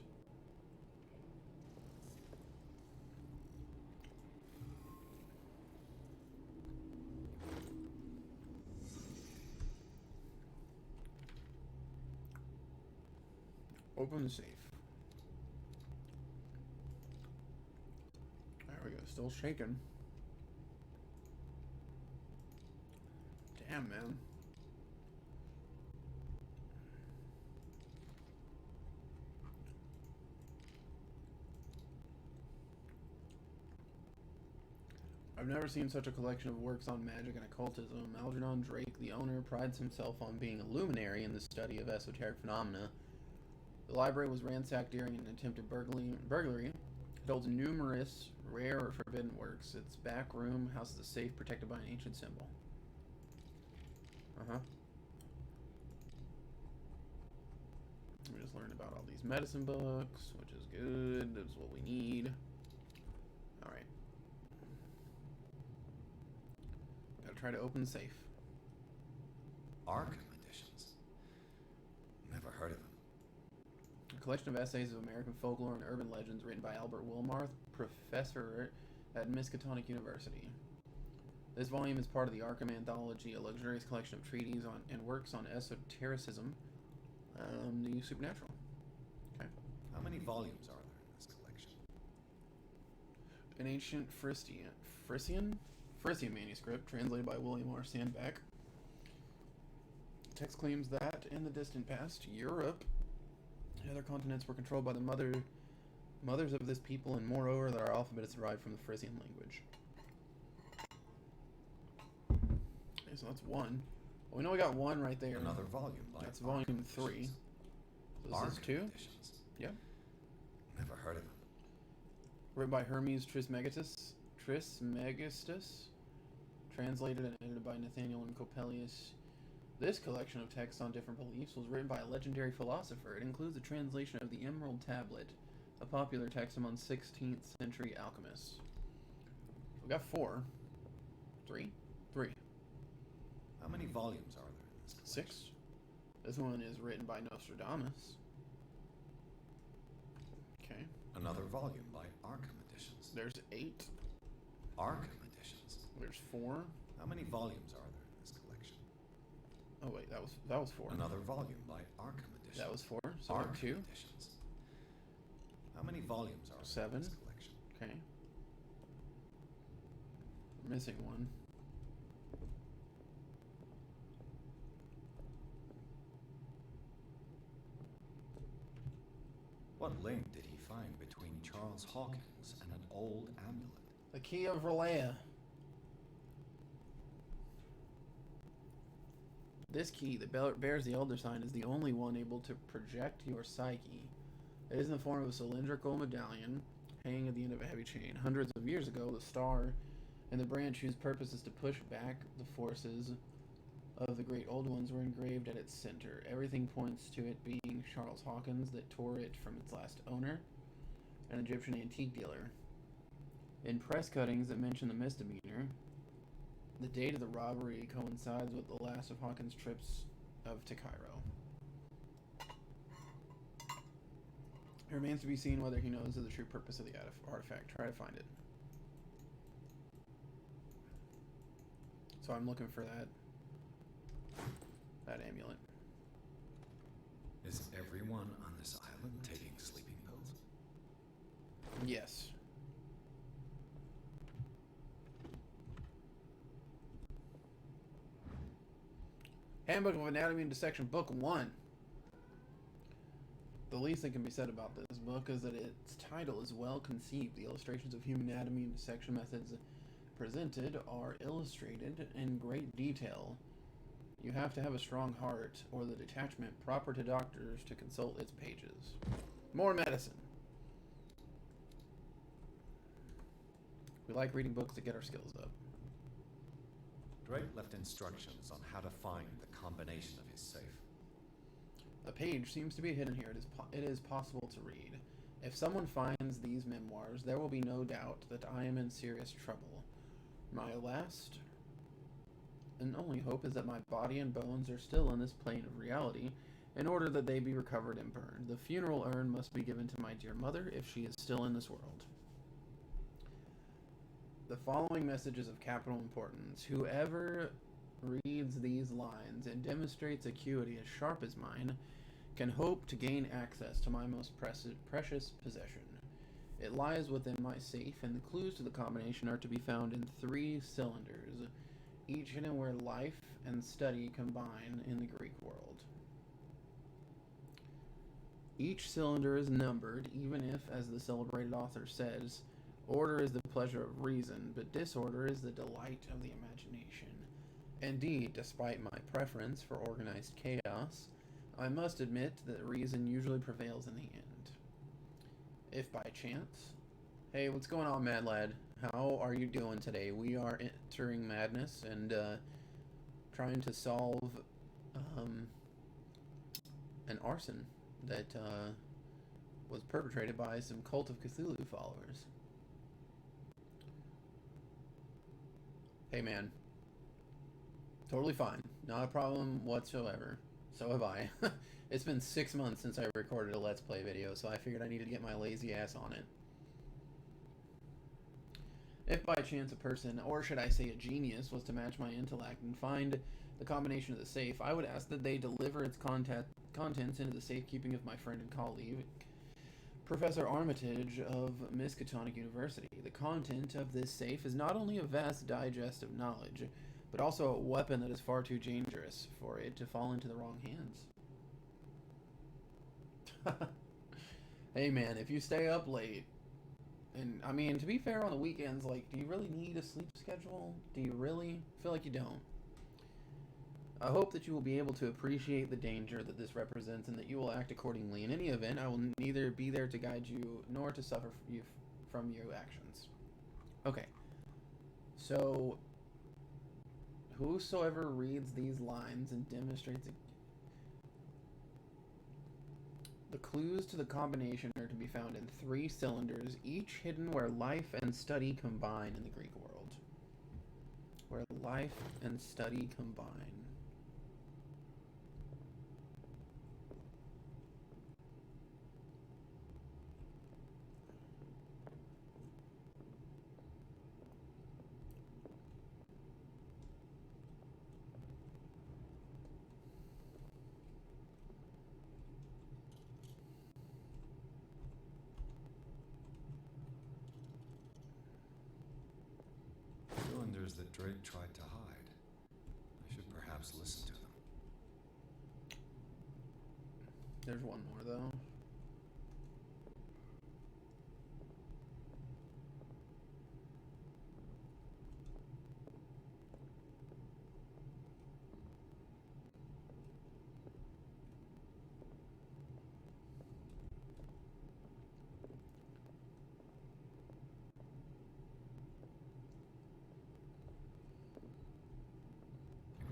Open the safe. There we go. Still shaking. Damn, man. I've never seen such a collection of works on magic and occultism. Algernon Drake, the owner, prides himself on being a luminary in the study of esoteric phenomena. The library was ransacked during an attempted burglary. It holds numerous rare or forbidden works. Its back room houses a safe protected by an ancient symbol. We just learned about all these medicine books, which is good. That's what we need. Alright. Gotta try to open the safe. Arkham editions. Never heard of them. A collection of essays of American folklore and urban legends written by Albert Wilmarth, professor at Miskatonic University. This volume is part of the Arkham Anthology, a luxurious collection of treatises on and works on esotericism, the supernatural. Okay. How many volumes are there in this collection? An ancient Frisian manuscript translated by William R. Sandbeck. Text claims that in the distant past, Europe and other continents were controlled by the mothers of this people, and moreover that our alphabet is derived from the Frisian language. Okay, so that's one. Well, we know we got one right there. Another volume. That's volume 3. So this is 2? Editions. Yep. Never heard of them. Written by Hermes Trismegistus, translated and edited by Nathaniel and Coppelius. This collection of texts on different beliefs was written by a legendary philosopher. It includes a translation of the Emerald Tablet, a popular text among 16th century alchemists. We got 4. 3? 3. How many volumes are there in this collection? 6. This one is written by Nostradamus. Okay. Another volume by Arkham editions. There's 8. Arkham editions. There's 4. How many volumes are there in this collection? Oh wait, that was 4. Another volume by Arkham editions. That was 4. So Arkham 2. editions. How many volumes are there 7. in this collection? Okay. Missing one. What link did he find between Charles Hawkins and an old amulet? The Key of Relea. This key that bears the Elder Sign is the only one able to project your psyche. It is in the form of a cylindrical medallion hanging at the end of a heavy chain. Hundreds of years ago, the star and the branch whose purpose is to push back the forces of the great old ones were engraved at its center. Everything points to it being Charles Hawkins that tore it from its last owner, an Egyptian antique dealer. In press cuttings that mention the misdemeanor, the date of the robbery coincides with the last of Hawkins' trips to Cairo. It remains to be seen whether he knows of the true purpose of the artifact. Try to find it. So I'm looking for that amulet. Is everyone on this island taking sleeping pills? Yes. Handbook of Anatomy and Dissection, Book 1. The least that can be said about this book is that its title is well conceived. The illustrations of human anatomy and dissection methods presented are illustrated in great detail. You have to have a strong heart or the detachment proper to doctors to consult its pages. More medicine. We like reading books that get our skills up. Drake left instructions on how to find the combination of his safe. A page seems to be hidden here. It is possible to read. If someone finds these memoirs, there will be no doubt that I am in serious trouble. My last and only hope is that my body and bones are still in this plane of reality, in order that they be recovered and burned. The funeral urn must be given to my dear mother if she is still in this world. The following message is of capital importance. Whoever reads these lines and demonstrates acuity as sharp as mine can hope to gain access to my most precious possession. It lies within my safe, and the clues to the combination are to be found in 3 cylinders, each hidden where life and study combine in the Greek world. Each cylinder is numbered, even if, as the celebrated author says, Order is the pleasure of reason, but disorder is the delight of the imagination. Indeed, despite my preference for organized chaos, I must admit that reason usually prevails in the end. If by chance... Hey, what's going on, Mad Lad? How are you doing today? We are entering madness and trying to solve an arson that was perpetrated by some Cult of Cthulhu followers. Hey, man. Totally fine. Not a problem whatsoever. So have I. It's been 6 months since I recorded a Let's Play video, so I figured I needed to get my lazy ass on it. If by chance a person, or should I say a genius, was to match my intellect and find the combination of the safe, I would ask that they deliver its contents into the safekeeping of my friend and colleague, Professor Armitage of Miskatonic University. The content of this safe is not only a vast digest of knowledge, but also a weapon that is far too dangerous for it to fall into the wrong hands. Hey man, if you stay up late, and I mean, to be fair, on the weekends, like, do you really need a sleep schedule? Do you really? I feel like you don't. I hope that you will be able to appreciate the danger that this represents and that you will act accordingly. In any event, I will neither be there to guide you nor to suffer you from your actions. Okay. So, whosoever reads these lines and demonstrates it. The clues to the combination are to be found in 3 cylinders, each hidden where life and study combine in the Greek world. Where life and study combine. Cylinders that Drake tried to hide. I should perhaps listen to them. There's one more, though.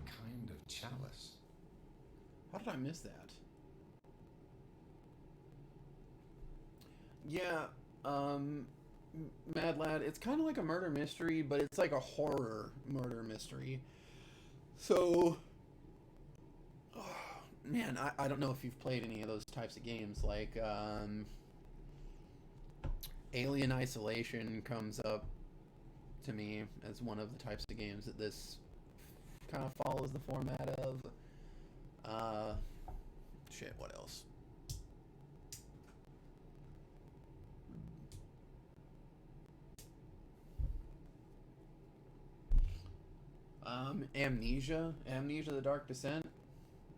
Kind of chalice. How did I miss that? Yeah, Mad Lad, it's kind of like a murder mystery, but it's like a horror murder mystery. So, oh, man, I don't know if you've played any of those types of games, like, Alien Isolation comes up to me as one of the types of games that this kind of follows the format of. Shit, what else? Amnesia the Dark Descent.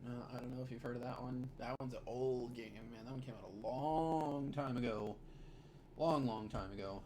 I don't know if you've heard of that one. That one's an old game, man. That one came out a long time ago. Long time ago.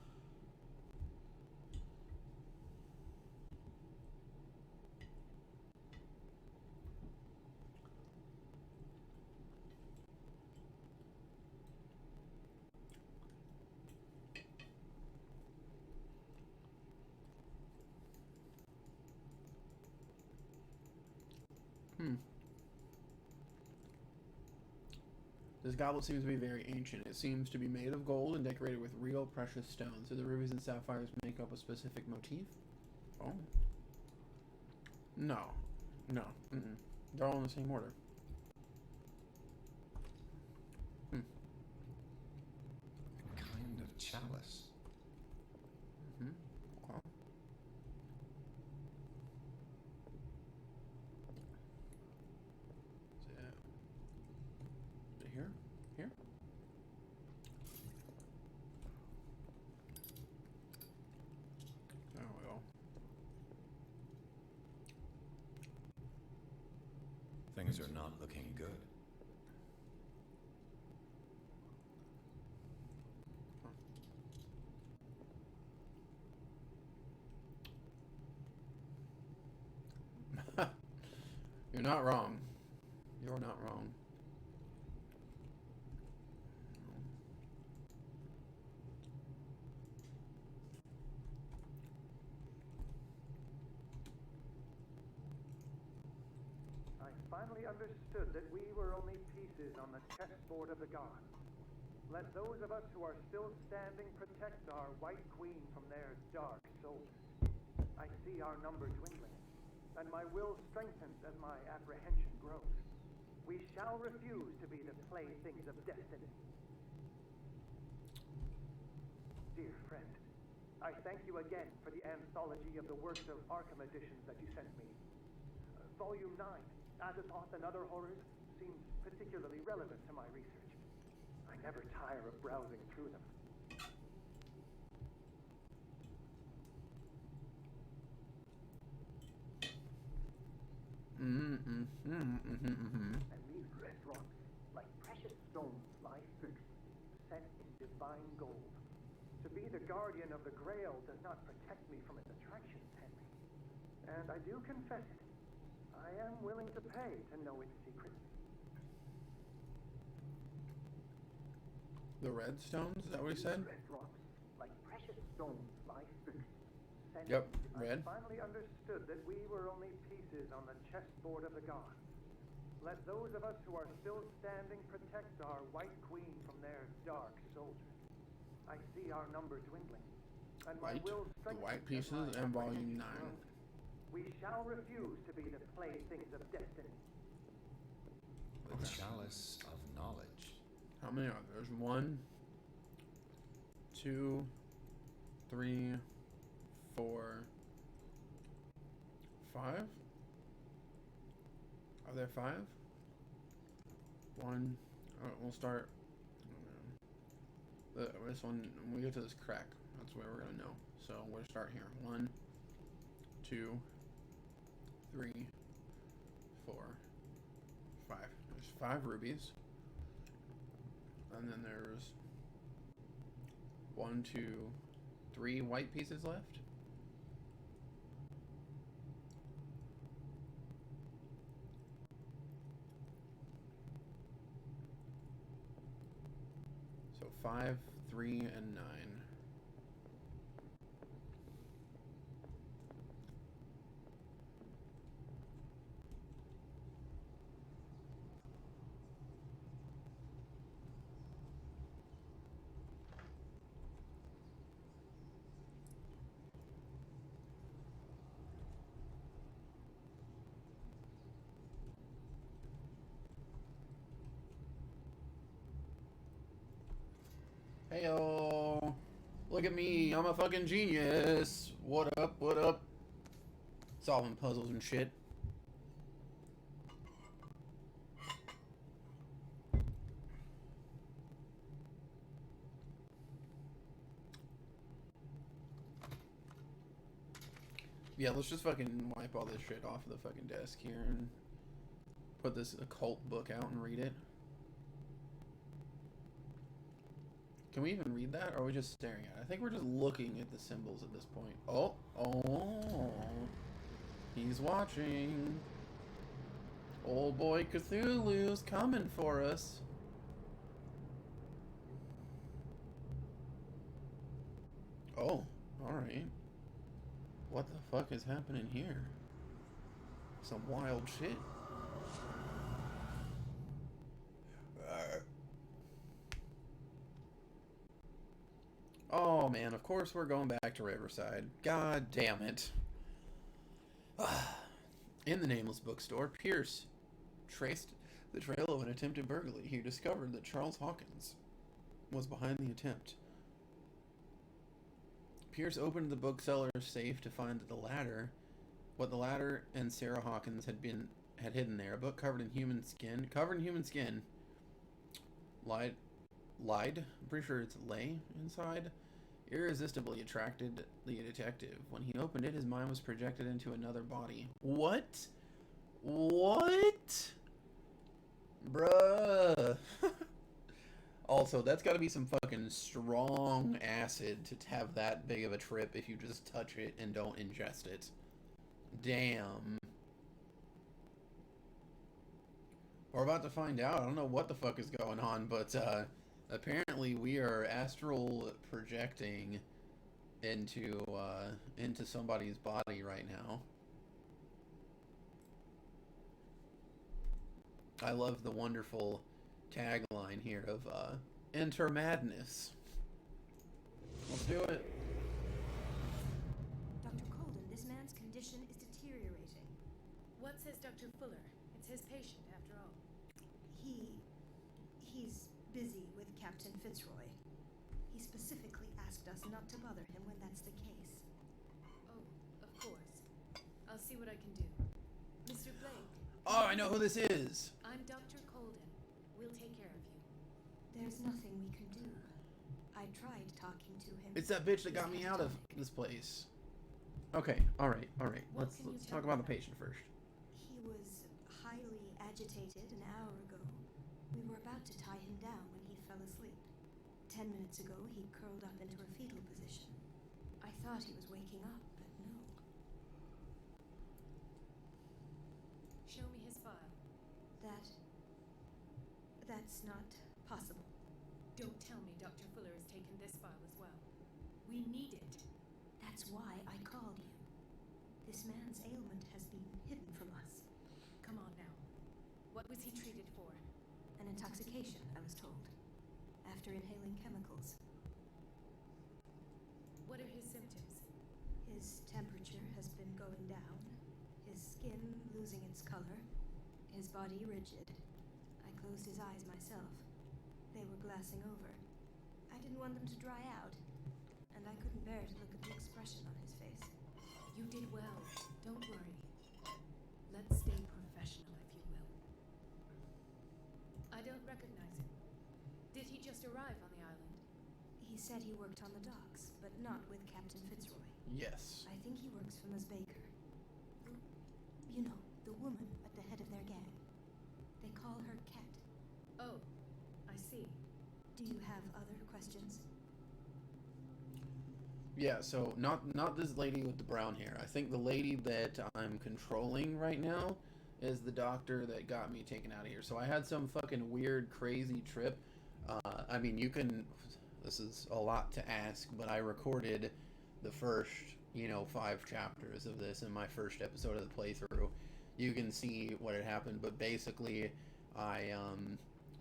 This goblet seems to be very ancient. It seems to be made of gold and decorated with real precious stones. Do the rubies and sapphires make up a specific motif? Oh. No. No. They're all in the same order. Kind of chalice. Okay. Here? Here? There we go. Things are not looking good. not wrong. You're not wrong. I finally understood that we were only pieces on the chessboard of the gods. Let those of us who are still standing protect our White Queen from their dark souls. I see our number dwindling, and my will strengthens as my apprehension grows. We shall refuse to be the playthings of destiny. Dear friend, I thank you again for the anthology of the works of Arkham editions that you sent me. Volume 9, Azathoth and Other Horrors, seems particularly relevant to my research. I never tire of browsing through them. And these red rocks, like precious stones, lie fixed, set in divine gold. To be the guardian of the Grail does not protect me from its attractions, Henry. And I do confess it. I am willing to pay to know its secrets. The red stones? Is that what he said? Red rocks, like precious stones, lie fixed. Set Yep, in- red. I finally understood that we were only pieces on the chessboard of the gods. Let those of us who are still standing protect our White Queen from their dark soldiers. I see our number dwindling, and my White, will the strengthens white as pieces, my and volume apprehension 9. grows. We shall refuse to be the playthings of destiny. The chalice of knowledge. How many are there? There's 1, 2, 3, 4, 5? Are there 5? 1. Alright, we'll start. This one, when we get to this crack, that's where we're gonna know. So we're gonna start here. 1, 2, 3, 4, 5. There's 5 rubies. And then there's 1, 2, 3 white pieces left. So 5, 3, and 9. Heyo! Look at me, I'm a fucking genius! What up, what up? Solving puzzles and shit. Yeah, let's just fucking wipe all this shit off of the fucking desk here and put this occult book out and read it. Can we even read that, or are we just staring at it? I think we're just looking at the symbols at this point. Oh, he's watching. Old boy Cthulhu's coming for us. Oh, alright. What the fuck is happening here? Some wild shit. Oh man, of course we're going back to Riverside. God damn it. In the Nameless Bookstore, Pierce traced the trail of an attempted burglary. He discovered that Charles Hawkins was behind the attempt. Pierce opened the bookseller's safe to find that what the ladder and Sarah Hawkins had hidden there. A book covered in human skin. Lied. I'm pretty sure it's lay inside. Irresistibly attracted the detective. When he opened it, his mind was projected into another body. What? What? Bruh. Also, that's got to be some fucking strong acid to have that big of a trip if you just touch it and don't ingest it. Damn. We're about to find out. I don't know what the fuck is going on, but apparently we are astral projecting into somebody's body right now. I love the wonderful tagline here of "Enter Madness." Let's do it. Dr. Colden, this man's condition is deteriorating. What says Dr. Fuller? It's his patient, after all. He's busy with Captain Fitzroy. He specifically asked us not to bother him when that's the case. Oh, of course. I'll see what I can do. Mr. Blake. Oh, I know who this is. I'm Dr. Colden. We'll take care of you. There's nothing we can do. I tried talking to him. It's that bitch that got me out of this place. Okay, all right. What Let's can you talk tell about me the patient first. He was highly agitated an hour ago. We were about to tie him down when he fell asleep. 10 minutes ago, he curled up into a fetal position. I thought he was waking up, but no. Show me his file. That's not possible. Don't tell me Dr. Fuller has taken this file as well. We need it. That's why I called you. This man's ailment has been hidden from us. Come on now. What was he treated for? An intoxication, I was told. After inhaling chemicals. What are his symptoms? His temperature has been going down. His skin losing its color. His body rigid. I closed his eyes myself. They were glassing over. I didn't want them to dry out. And I couldn't bear to look at the expression on his face. You did well. Don't worry. Let's stay professional, if you will. I don't recognize him. Did he just arrive on the island? He said he worked on the docks, but not with Captain Fitzroy. Yes. I think he works for Ms. Baker. You know, the woman at the head of their gang. They call her Cat. Oh, I see. Do you have other questions? Yeah, so not this lady with the brown hair. I think the lady that I'm controlling right now is the doctor that got me taken out of here. So I had some fucking weird, crazy trip. I mean, you can... This is a lot to ask, but I recorded the first, 5 chapters of this in my first episode of the playthrough. You can see what had happened, but basically, I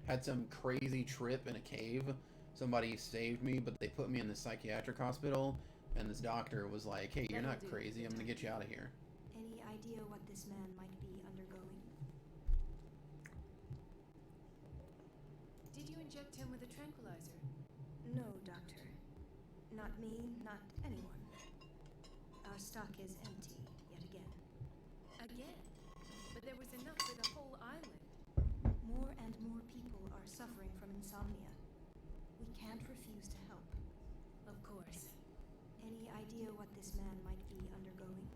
had some crazy trip in a cave. Somebody saved me, but they put me in the psychiatric hospital, and this doctor was like, hey, you're not crazy, I'm gonna get you out of here. Any idea what this man might be undergoing? Did you inject him with a tranquilizer? No, Doctor. Not me, not anyone. Our stock is empty, yet again. Again? But there was enough for the whole island. More and more people are suffering from insomnia. We can't refuse to help. Of course. Any idea what this man might be undergoing?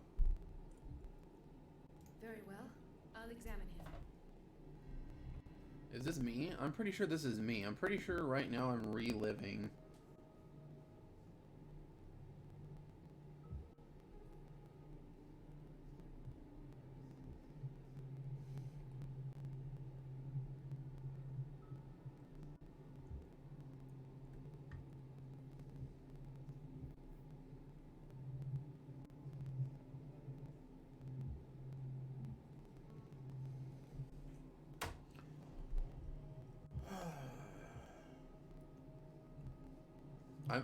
Very well. I'll examine him. Is this me? I'm pretty sure this is me. I'm pretty sure right now I'm reliving.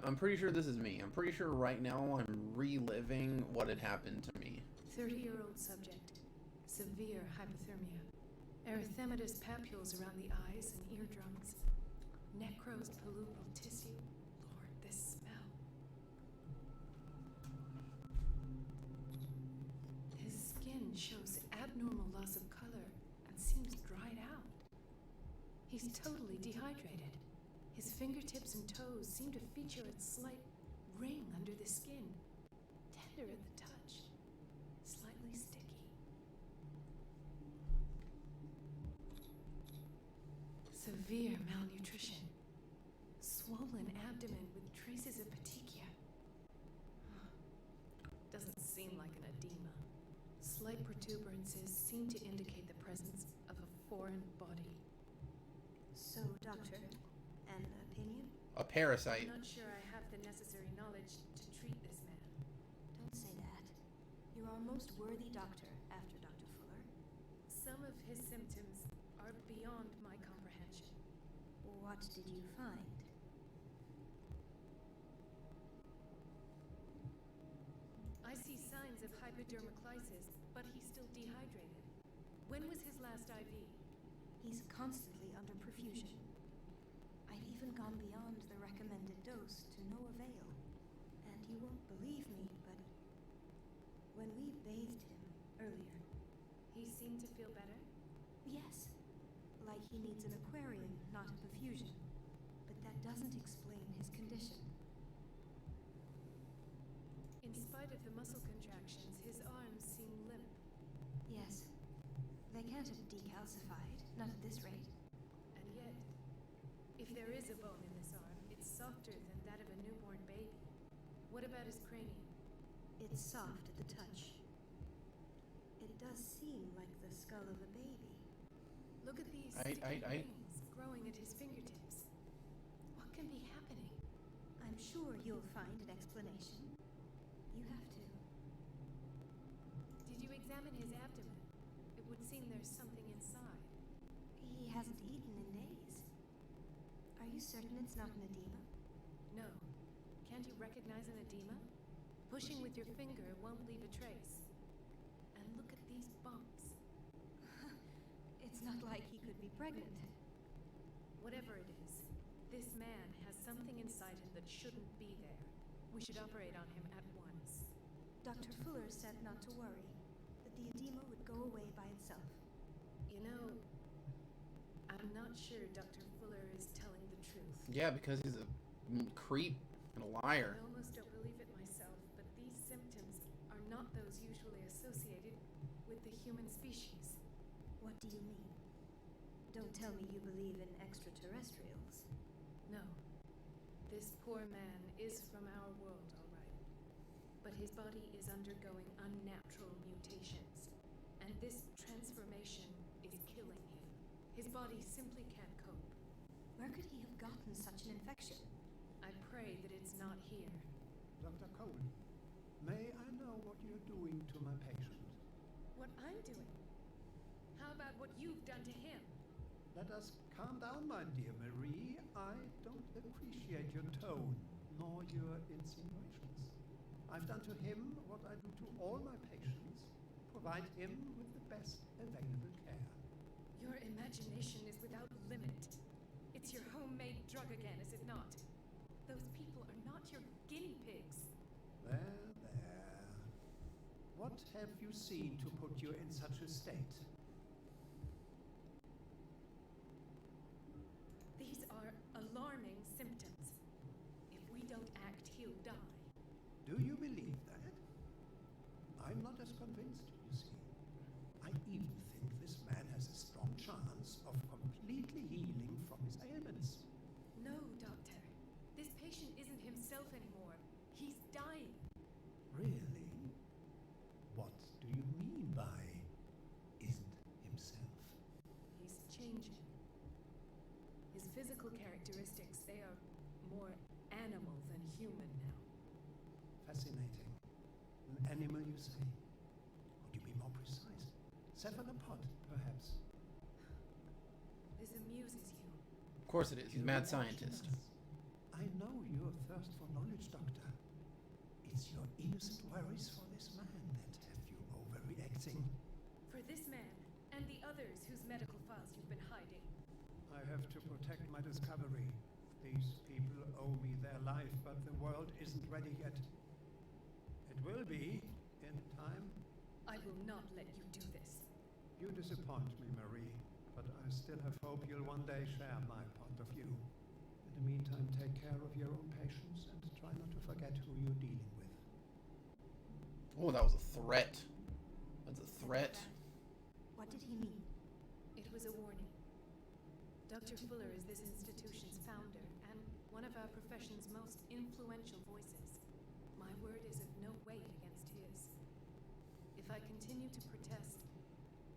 I'm pretty sure this is me. I'm pretty sure right now I'm reliving what had happened to me. 30-year-old subject. Severe hypothermia. Erythematous papules around the eyes and eardrums. Necrosed palpebral tissue. Lord, this smell. His skin shows abnormal loss of color and seems dried out. He's totally dehydrated. His fingertips and toes seem to feature a slight ring under the skin. Tender at the touch. Slightly sticky. Severe malnutrition. Swollen abdomen with traces of petechia. Doesn't seem like an edema. Slight protuberances seem to indicate the presence of a foreign body. So, Doctor, an opinion? A parasite. I'm not sure I have the necessary knowledge to treat this man. Don't say that. You're our most worthy doctor after Dr. Fuller. Some of his symptoms are beyond my comprehension. What did you find? I see signs of hypodermoclysis, but he's still dehydrated. When was his last IV? He's constantly under perfusion. I've even gone beyond the recommended dose to no avail. And you won't believe me, but when we bathed him earlier, He seemed to feel better? yes, like he needs an aquarium, not a perfusion. But that doesn't explain his condition. In spite of the muscle contractions, his arms seem limp. Yes, they can't have decalcified, not at this rate. And yet, if there is a bone in this arm, it's softer than that of a newborn baby. What about his cranium? It's soft at the touch. It does seem like the skull of a baby. Look at these I- sticky rings growing at his fingertips. What can be happening? I'm sure you'll find an explanation. You have to. Did you examine his abdomen? It would seem there's something inside. He hasn't eaten in days. Are you certain it's not an edema? No. Can't you recognize an edema? Pushing with your finger won't leave a trace. And look at these bumps. It's not like he could be pregnant. Whatever it is, this man has something inside him that shouldn't be there. We should operate on him at once. Dr. Fuller said not to worry, that the edema would go away by itself. You know, I'm not sure Dr. Fuller is telling the truth. Yeah, because he's a creep and a liar. I almost don't believe it myself, but these symptoms are not those usually associated with the human species. What do you mean? Don't tell me you believe in extraterrestrials. No. This poor man is from our world, all right. But his body is undergoing unnatural mutations. And this transformation is killing him. His body simply can't cope. Where could he have gotten such an infection? I pray that it's not here. Dr. Cole, may I know what you're doing to my patient? What I'm doing? How about what you've done to him? Let us calm down, my dear Marie. I don't appreciate your tone, nor your insinuations. I've done to him what I do to all my patients, provide him with the best available care. Your imagination is without limit. It's your homemade drug again, is it not? Those people are not your guinea pigs. There. What have you seen to put you in such a state? These are alarming symptoms. If we don't act, he'll die. Do you believe that? I'm not as convinced, you see. I even think this man has a strong chance of completely healing from his ailments. No, Doctor. This patient isn't himself anymore. He's dying. Really? What do you mean by isn't himself? He's changing. His physical characteristics, they are more animal than human now. Fascinating. An animal, you say? Could you be more precise? Cephalopod, perhaps? This amuses you. Of course it is. He's a mad scientist. I know your thirst for knowledge, Doctor. It's your innocent worries for this man that have you overreacting. For this man, and the others whose medical files you've been hiding. I have to protect my discovery. These people owe me their life, but the world isn't ready yet. It will be, in time. I will not let you do this. You disappoint me, Marie, but I still have hope you'll one day share my point of view. In the meantime, take care of your own patients and try not to forget who you're dealing with. Oh, that was a threat. That's a threat. What did he mean? It was a warning. Dr. Fuller is this institution's founder and one of our profession's most influential voices. My word is of no weight against his. If I continue to protest,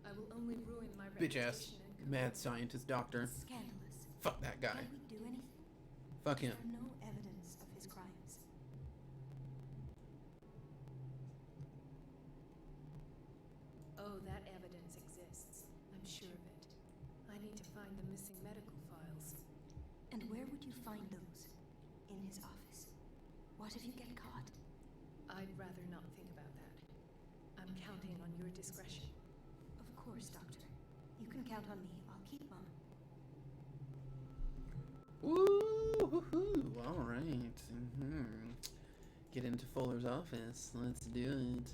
I will only ruin my Bitch ass. reputation and Mad scientist doctor. It's scandalous. Fuck that guy. Can we do anything? Fuck him. There's no evidence of his crimes. Oh, that evidence exists. I'm sure of it. I need to find the missing medical files. And where would you find those? In his office? What if you get caught? I'd rather not think about that. I'm counting on your discretion. Of course, Doctor. You can count on me. I'll keep mum. Woo-hoo-hoo. All right. Get into Fuller's office. Let's do it.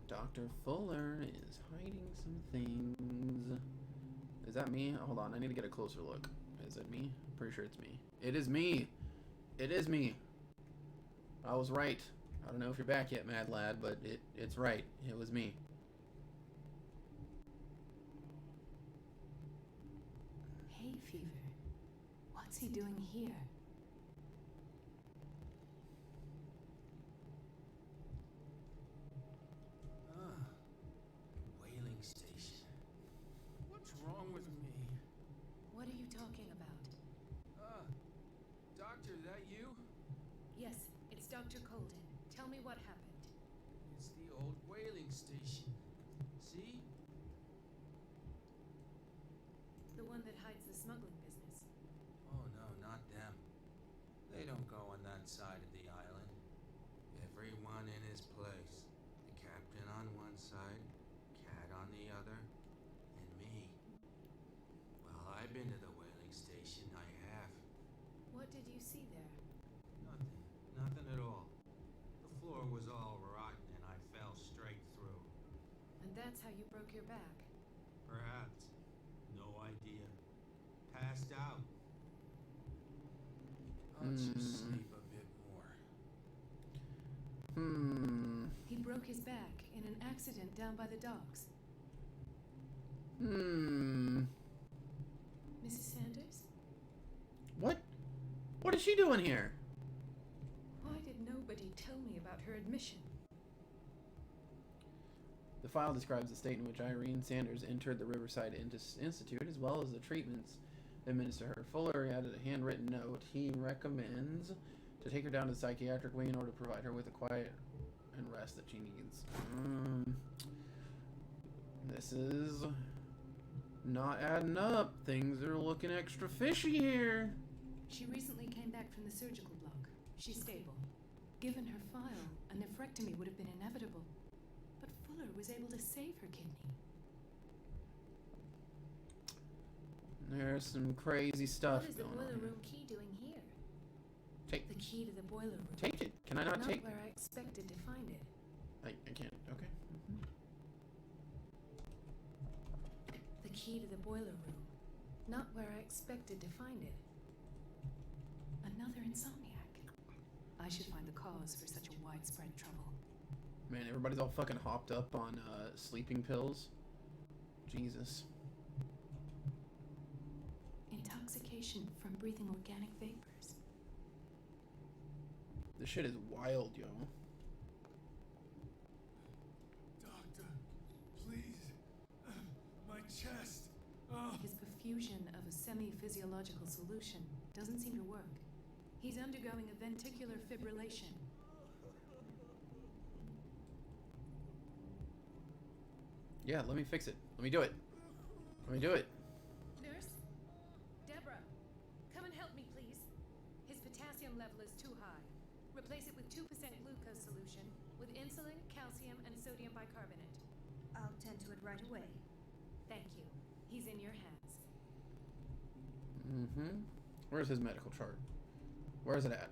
Dr. Fuller is hiding some things. Is that me? Hold on, I need to get a closer look. Is it me? I'm pretty sure it's me. It is me! It is me! I was right. I don't know if you're back yet, Mad Lad, but it's right. It was me. Hay fever. What's he doing here? Whaling station. What's wrong with me? What are you talking about? Doctor, that you? Yes, it's Dr. Colden. Tell me what happened. It's the old whaling station. See? The one that hides the smuggling business. Oh no, not them. They don't go on that side of the island. Everyone in his place. The captain on one side, Cat on the other, and me. Well, I've been to the whaling station, I have. What did you see there? Nothing at all. The floor was all rotten and I fell straight through. And that's how you broke your back. Perhaps. No idea. Passed out. I'll just sleep a bit more. He broke his back in an accident down by the docks. Mrs. Sanders? What? What is she doing here? Why did nobody tell me about her admission? The file describes the state in which Irene Sanders entered the Riverside Institute, as well as the treatments administered to her. Fuller added a handwritten note. He recommends to take her down to the psychiatric wing in order to provide her with the quiet and rest that she needs. This is not adding up. Things are looking extra fishy here. She recently came back from the surgical block. She's stable. Given her file, a nephrectomy would have been inevitable. But Fuller was able to save her kidney. There's some crazy stuff What is the going boiler on. room key doing here? Take The key to the boiler room. Take it. Can I not take? where I expected to find it. I can't. Okay. The key to the boiler room. Not where I expected to find it. Another insomniac. I should find the cause for such a widespread trouble. Man, everybody's all fucking hopped up on sleeping pills. Jesus. Intoxication from breathing organic vapors. This shit is wild, yo. Doctor, please. My chest. His perfusion of a semi-physiological solution doesn't seem to work. He's undergoing a ventricular fibrillation. Yeah, let me fix it. Let me do it. Let me do it. Nurse? Deborah, come and help me, please. His potassium level is too high. Replace it with 2% glucose solution with insulin, calcium, and sodium bicarbonate. I'll tend to it right away. Thank you. He's in your hands. Where's his medical chart? Where's it at?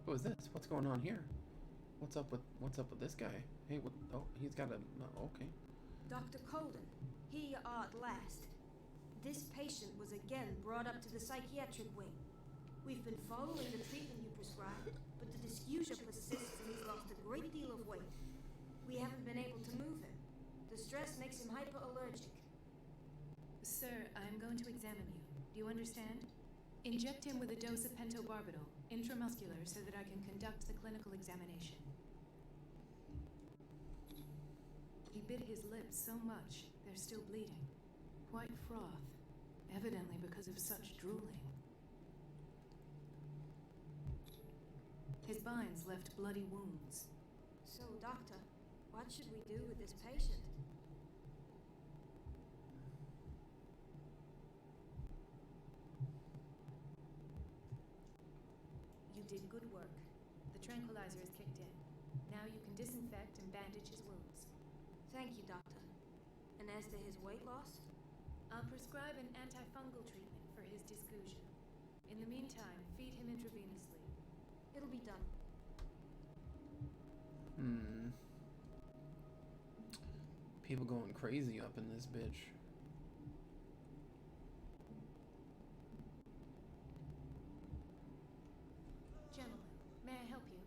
Who is this? What's going on here? What's up with this guy? Hey, what? Oh, he's got a. Oh, okay. Dr. Colden, here you are at last. This patient was again brought up to the psychiatric wing. We've been following the treatment you prescribed, but the dysgeusia persists and he's lost a great deal of weight. We haven't been able to move him. The stress makes him hypoallergic. Sir, I'm going to examine you. Do you understand? Inject him with a dose of pentobarbital, intramuscular, so that I can conduct the clinical examination. He bit his lips so much, they're still bleeding. White froth, evidently because of such drooling. His binds left bloody wounds. So, Doctor, what should we do with this patient? You did good work. The tranquilizer is kicked in. Now you can disinfect and bandage his wounds. Thank you, Doctor. And as to his weight loss? I'll prescribe an antifungal treatment for his dysgeusia. In the meantime, feed him intravenously. It'll be done. People going crazy up in this bitch. Gentlemen, may I help you?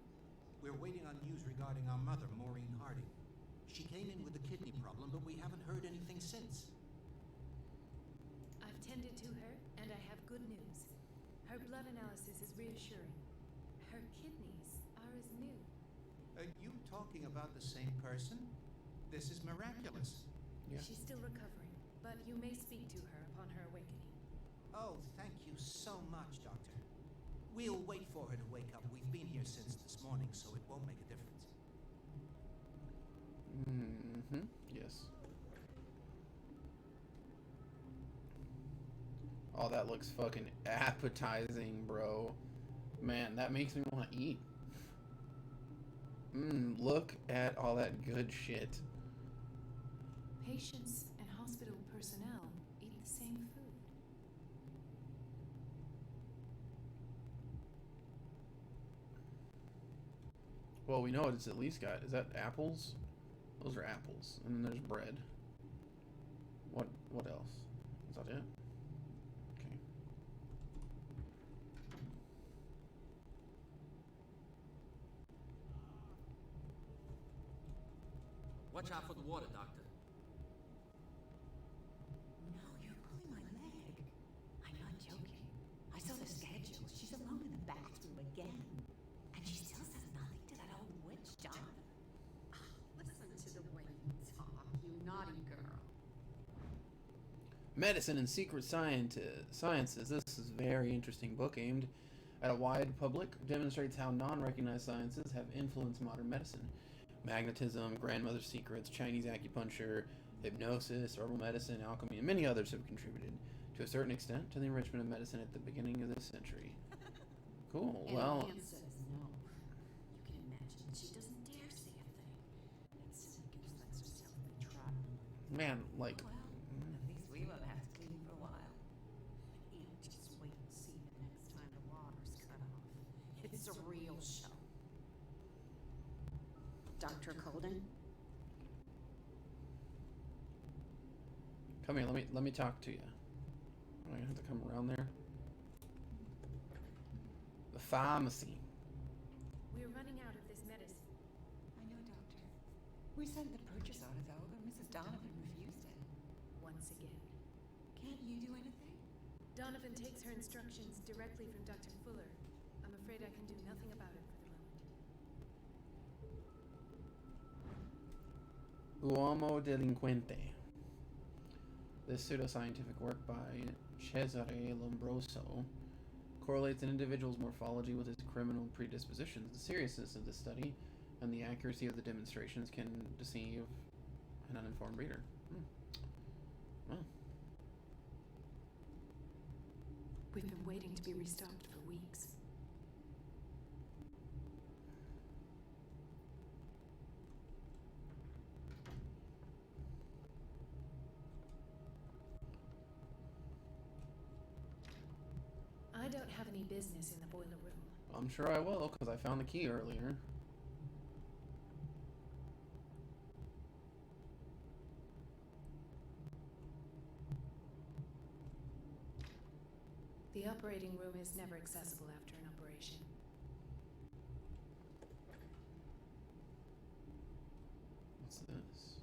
We're waiting on news regarding our mother, Maureen Harding. She came in with a kidney problem, but we haven't heard anything since. I've tended to her, and I have good news. Her blood analysis is reassuring. Her kidneys are as new. Are you talking about the same person? This is miraculous. Yeah. She's still recovering, but you may speak to her upon her awakening. Oh, thank you so much, Doctor. We'll wait for her to wake up. We've been here since this morning, so it won't make a difference. Yes. Oh, that looks fucking appetizing, bro. Man, that makes me want to eat. Look at all that good shit. Patients and hospital personnel eat the same food. Well, we know it's at least got. Is that apples? Those are apples. And then there's bread. What else? Is that it? Okay. Watch out for the water, Doctor. No, you're pulling my leg. I'm not joking. I saw the schedule. She's alone in the bathroom again. And she still says nothing to that old witch, John. Listen to the way you talk, you naughty girl. Medicine and Secret Sciences. This is a very interesting book aimed at a wide public. Demonstrates how non-recognized sciences have influenced modern medicine. Magnetism, grandmother secrets, Chinese acupuncture, hypnosis, herbal medicine, alchemy, and many others have contributed to a certain extent to the enrichment of medicine at the beginning of this century. Cool. And Well, Anne says no. You can imagine she doesn't dare say a thing. Instead, gives lets herself be trapped. man, like, Well, at least we won't have to clean for a while. And just wait and see the next time the water's cut off. It's a real show. Dr. Colden? come here. Let me talk to you. I'm gonna have to come around there. The pharmacy. We're running out of this medicine. I know, Doctor. We sent the purchase order, though, but Mrs. Donovan refused it. Once again. Can't you do anything? Donovan takes her instructions directly from Dr. Fuller. I'm afraid I can do nothing about it for the moment. Uomo Delinquente. This pseudoscientific work by Cesare Lombroso correlates an individual's morphology with his criminal predispositions. The seriousness of this study and the accuracy of the demonstrations can deceive an uninformed reader. Well, We've been waiting to be restocked for weeks. I don't have any business in the boiler room. I'm sure I will, because I found the key earlier. The operating room is never accessible after an operation. What's this?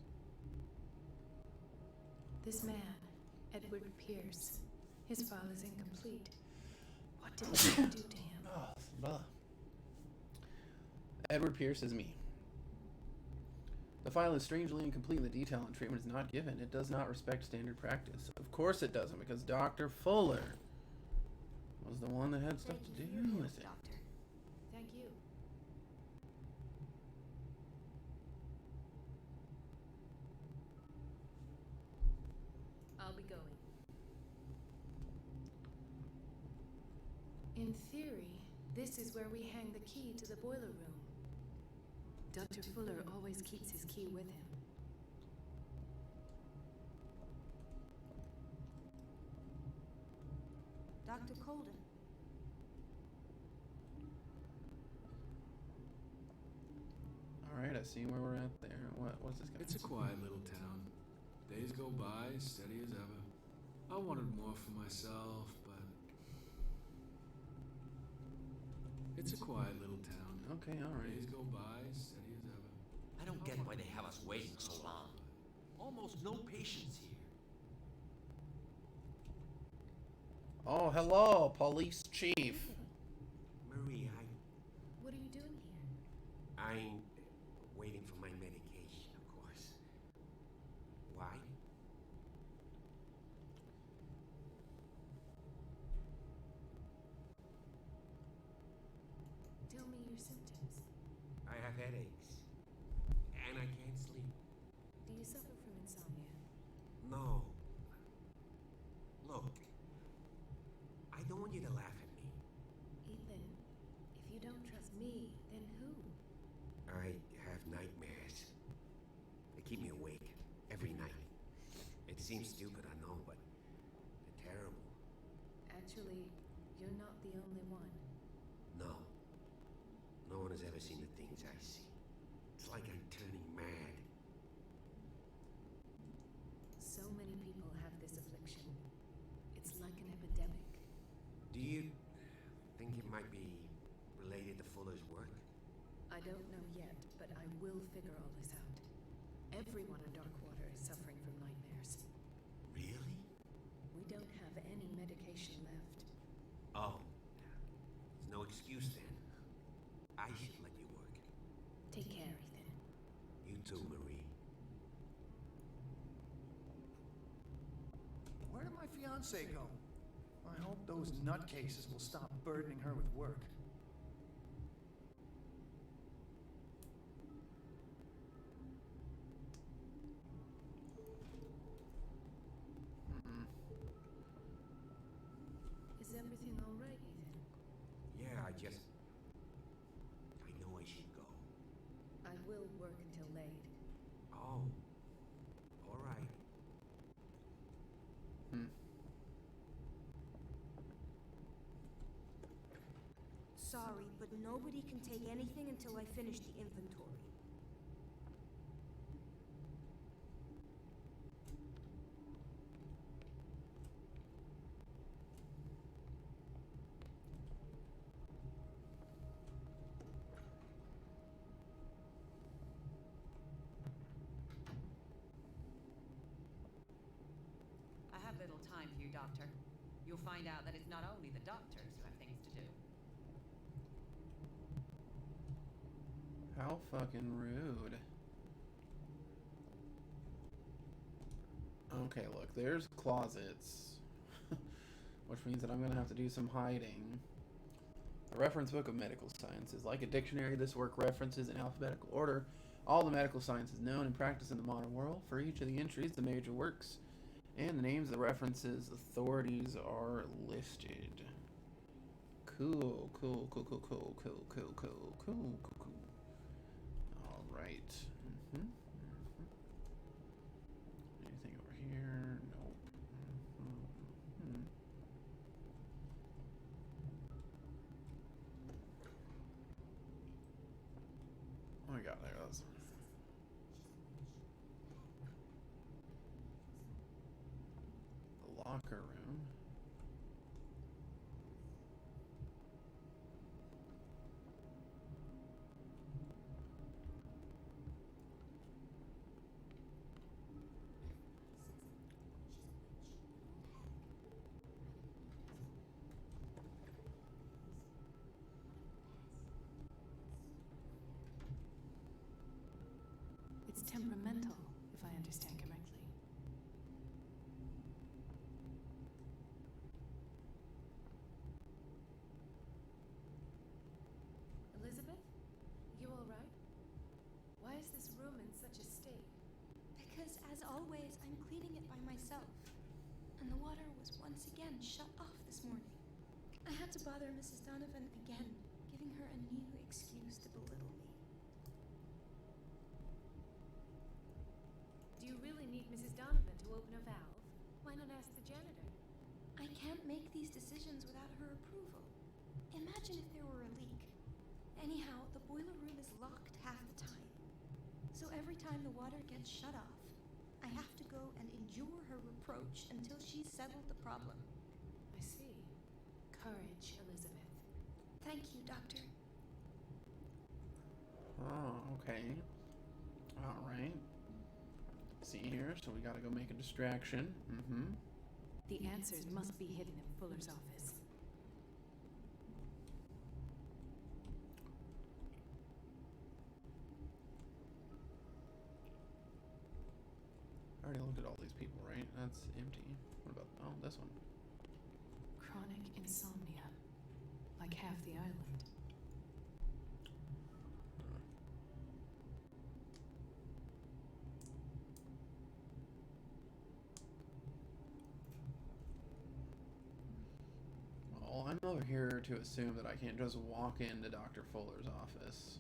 This man, Edward Pierce, his file is incomplete. What did you do to him? Oh, blah. Edward Pierce is me. The file is strangely incomplete and the detail and treatment is not given. It does not respect standard practice. Of course it doesn't, because Dr. Fuller was the one that had stuff to do with it. Doctor. Thank you. I'll be going. In theory, this is where we hang the key to the boiler room. Dr. Fuller always keeps his key with him. Dr. Colden. Alright, I see where we're at there. What's this guy? It's a quiet little town. Days go by, steady as ever. I wanted more for myself, but... It's a quiet little town. Okay, alright. Days go by, steady as ever. I don't get why they have us waiting so long. Almost no patience here. Oh, hello, police chief. Marie, What are you doing here? I'm waiting for my medication, of course. Why? Tell me your symptoms. I have headaches. And I can't sleep. Do you suffer from insomnia? No. Look. I don't want you to laugh at me. Ethan, if you don't trust me, then who? I have nightmares. They keep me awake every night. It seems stupid, I know, but they're terrible. Actually, you're not the only one. No. No one has ever seen the things I see. It's like I'm turning mad. So many people have this affliction. It's like an epidemic. Do you think it might be related to Fuller's work? I don't know yet, but I will figure all this out. Everyone in Darkwater is suffering from nightmares. Really? We don't have any medication left. Oh. There's no excuse then. I should let you work. Take care, Ethan. You too, Marie. Where did my fiancée go? I hope those nutcases will stop burdening her with work. Is everything all right, Ethan? Yeah, I know I should go. I will work until late. Oh. All right. Sorry, but nobody can take anything until I finish the inventory. I have little time for you, Doctor. You'll find out that it's not only the doctors who have things to do. How fucking rude. Okay, look, there's closets. Which means that I'm gonna have to do some hiding. A reference book of medical sciences. Like a dictionary, this work references in alphabetical order all the medical sciences known and practiced in the modern world. For each of the entries, the major works and the names of the references authorities are listed. Cool. Alright. Anything over here? Nope. Oh my god, there it was. The locker room. once again shut off this morning. I had to bother Mrs. Donovan again, giving her a new excuse to belittle me. Do you really need Mrs. Donovan to open a valve? Why not ask the janitor? I can't make these decisions without her approval. Imagine if there were a leak. Anyhow, the boiler room is locked half the time. So every time the water gets shut off, I have to go and endure her reproach until she's settled the problem. I see. Courage, Elizabeth. Thank you, Doctor. Oh, okay. Alright. See here, so we gotta go make a distraction. The answers must be hidden in Fuller's office. I already looked at all these people, right? That's empty. What about, oh, this one. Chronic insomnia. Like half the island. Well, I'm over here to assume that I can't just walk into Dr. Fuller's office.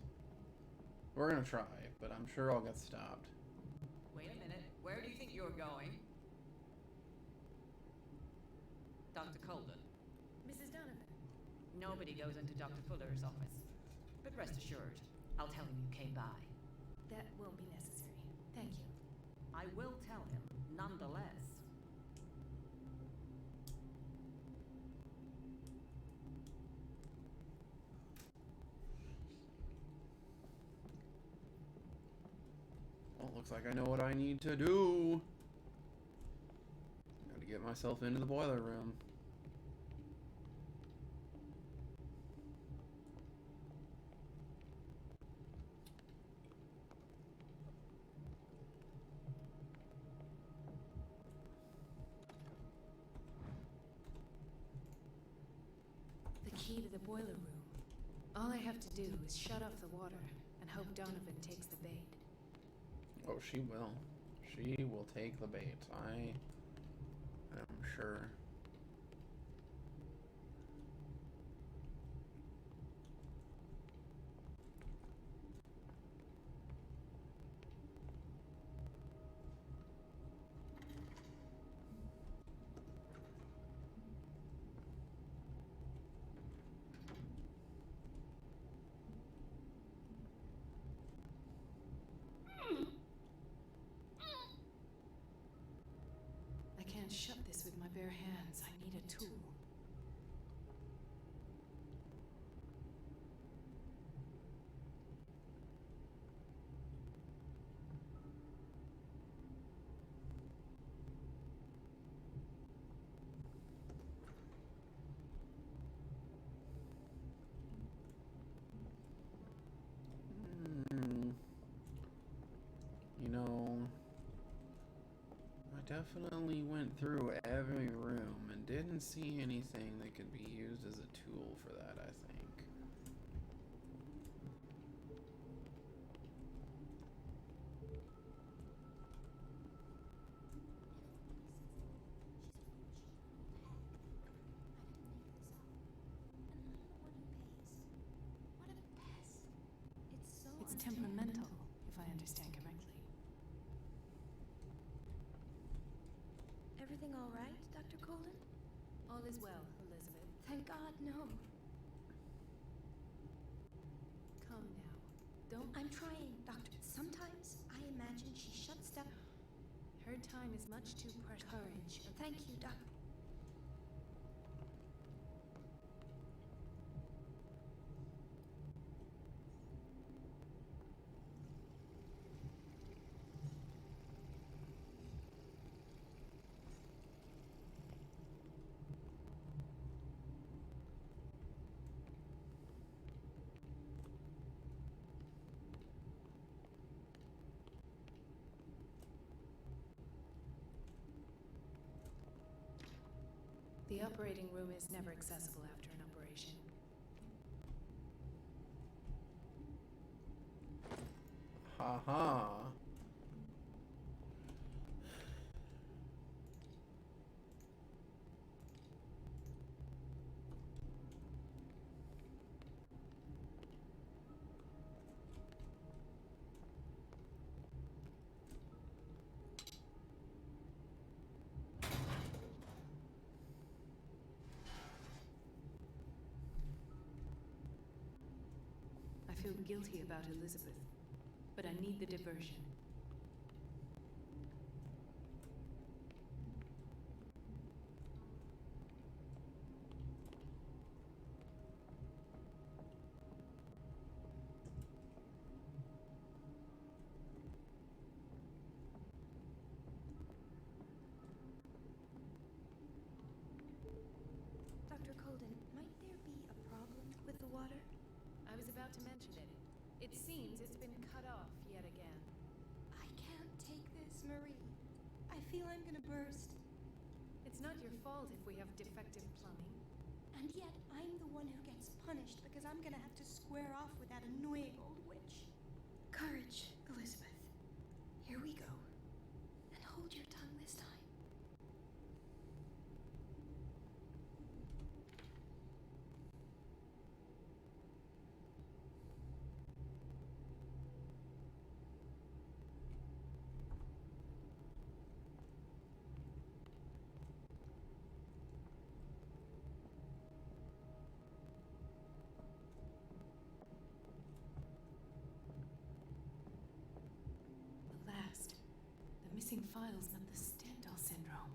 We're gonna try, but I'm sure I'll get stopped. Wait a minute. Where do you think you're going? Dr. Colden. Mrs. Donovan. Nobody goes into Dr. Fuller's office. But rest assured, I'll tell him you came by. That won't be necessary. Thank you. I will tell him, nonetheless. Well, looks like I know what I need to do. Gotta get myself into the boiler room. The key to the boiler room. All I have to do is shut off the water and hope Donovan takes the bait. Oh, she will. She will take the bait. I am sure. I can't shut this with my bare hands. I need a tool. You know, I definitely went through every room and didn't see anything that could be used as a tool for that, I think. It's temperamental, if I understand correctly. Everything all right, Dr. Colden? All is well, Elizabeth. Thank God, no. Calm now. Don't. I'm trying, Doctor. Sometimes I imagine she shuts down. Her time is much too precious. Courage. Thank you, Doctor. The operating room is never accessible after an operation. Ha ha. feel guilty about Elizabeth, but I need the diversion. Dr. Colden, might there be a problem with the water? I was about to mention it. It seems it's been cut off yet again. I can't take this, Marie. I feel I'm gonna burst. It's not your fault if we have defective plumbing. And yet, I'm the one who gets punished because I'm gonna have to square off with that annoying old witch. Courage, Elizabeth. Here we go. And hold your tongue this time. The last. The missing files meant the Stendhal syndrome.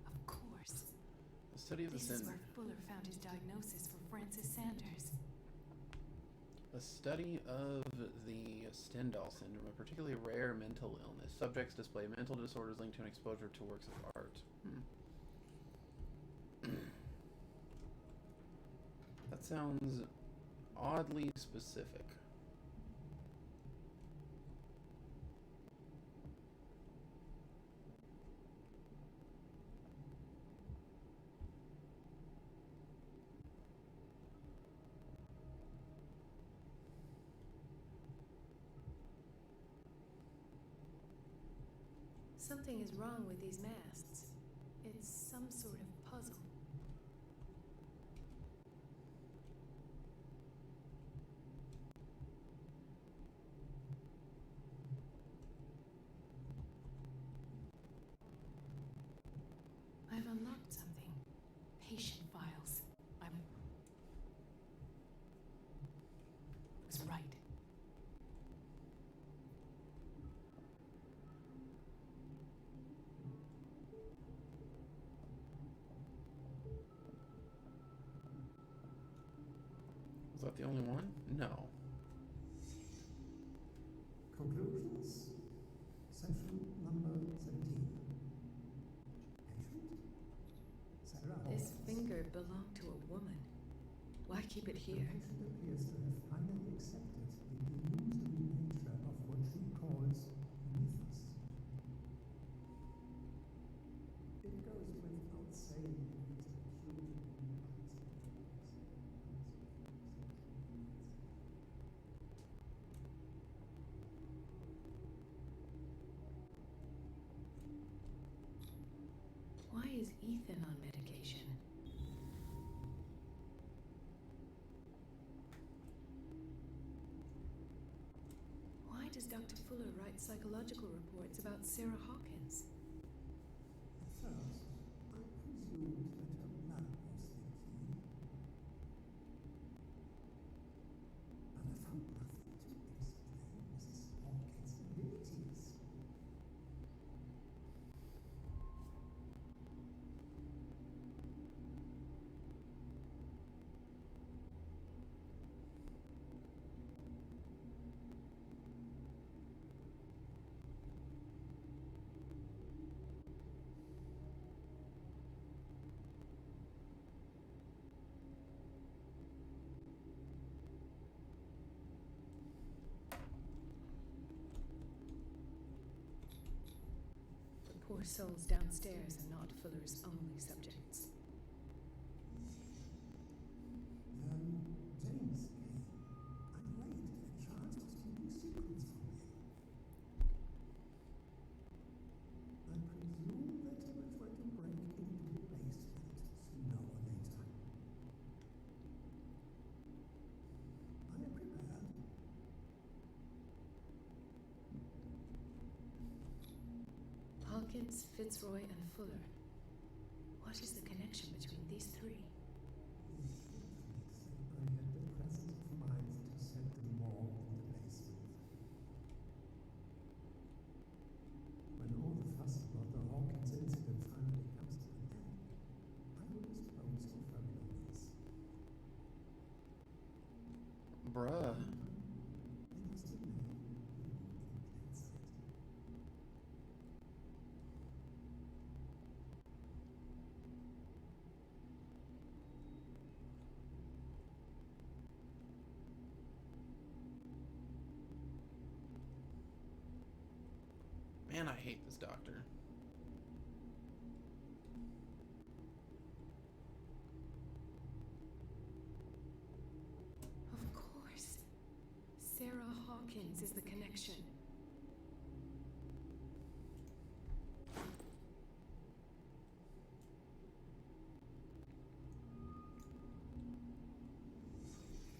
Of course. The study of the This is syndrome. where Fuller found his diagnosis for Francis Sanders. A study of the Stendhal syndrome, a particularly rare mental illness. Subjects display mental disorders linked to an exposure to works of art. That sounds oddly specific. Something is wrong with these masts. It's some sort of puzzle. I've unlocked something. Patient files. I was right. Was that the only one? No. Conclusions. Section number 17. Patient? Sarah This Hawkins. finger belonged to a woman. Why keep it The here? patient appears to have finally accepted the illusory nature of what she calls mythos. It goes without saying that it's peculiar. Why is Ethan on medication? Why does Dr. Fuller write psychological reports about Sarah Hawkins? At first, I presumed that her blood was the key. But I found nothing to explain Mrs. Hawkins' abilities. The poor souls downstairs are not Fuller's only subjects. Then James came. I waited a chance to steal secrets from him. I presume that he will try to break into the basement sooner or later. I am prepared. Hawkins, Fitzroy, and Fuller. What is the connection between these three? I had the presence of mind to set them all Bruh. Man, I hate this doctor. Of course. Sarah Hawkins is the connection.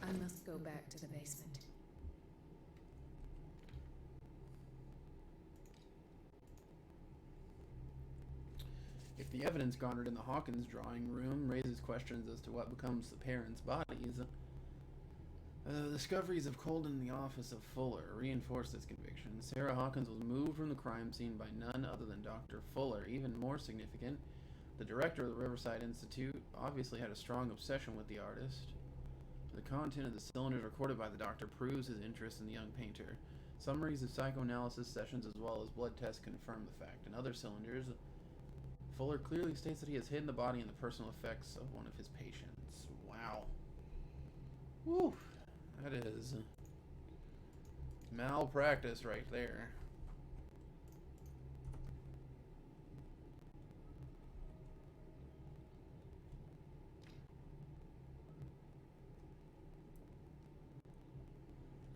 I must go back to the basement. If the evidence garnered in the Hawkins drawing room raises questions as to what becomes the parents' bodies, the discoveries of Colden in the office of Fuller reinforce this conviction. Sarah Hawkins was moved from the crime scene by none other than Dr. Fuller. Even more significant, the director of the Riverside Institute obviously had a strong obsession with the artist. The content of the cylinders recorded by the doctor proves his interest in the young painter. Summaries of psychoanalysis sessions as well as blood tests confirm the fact. In other cylinders, Fuller clearly states that he has hidden the body and the personal effects of one of his patients. Wow. Woo. That is malpractice right there.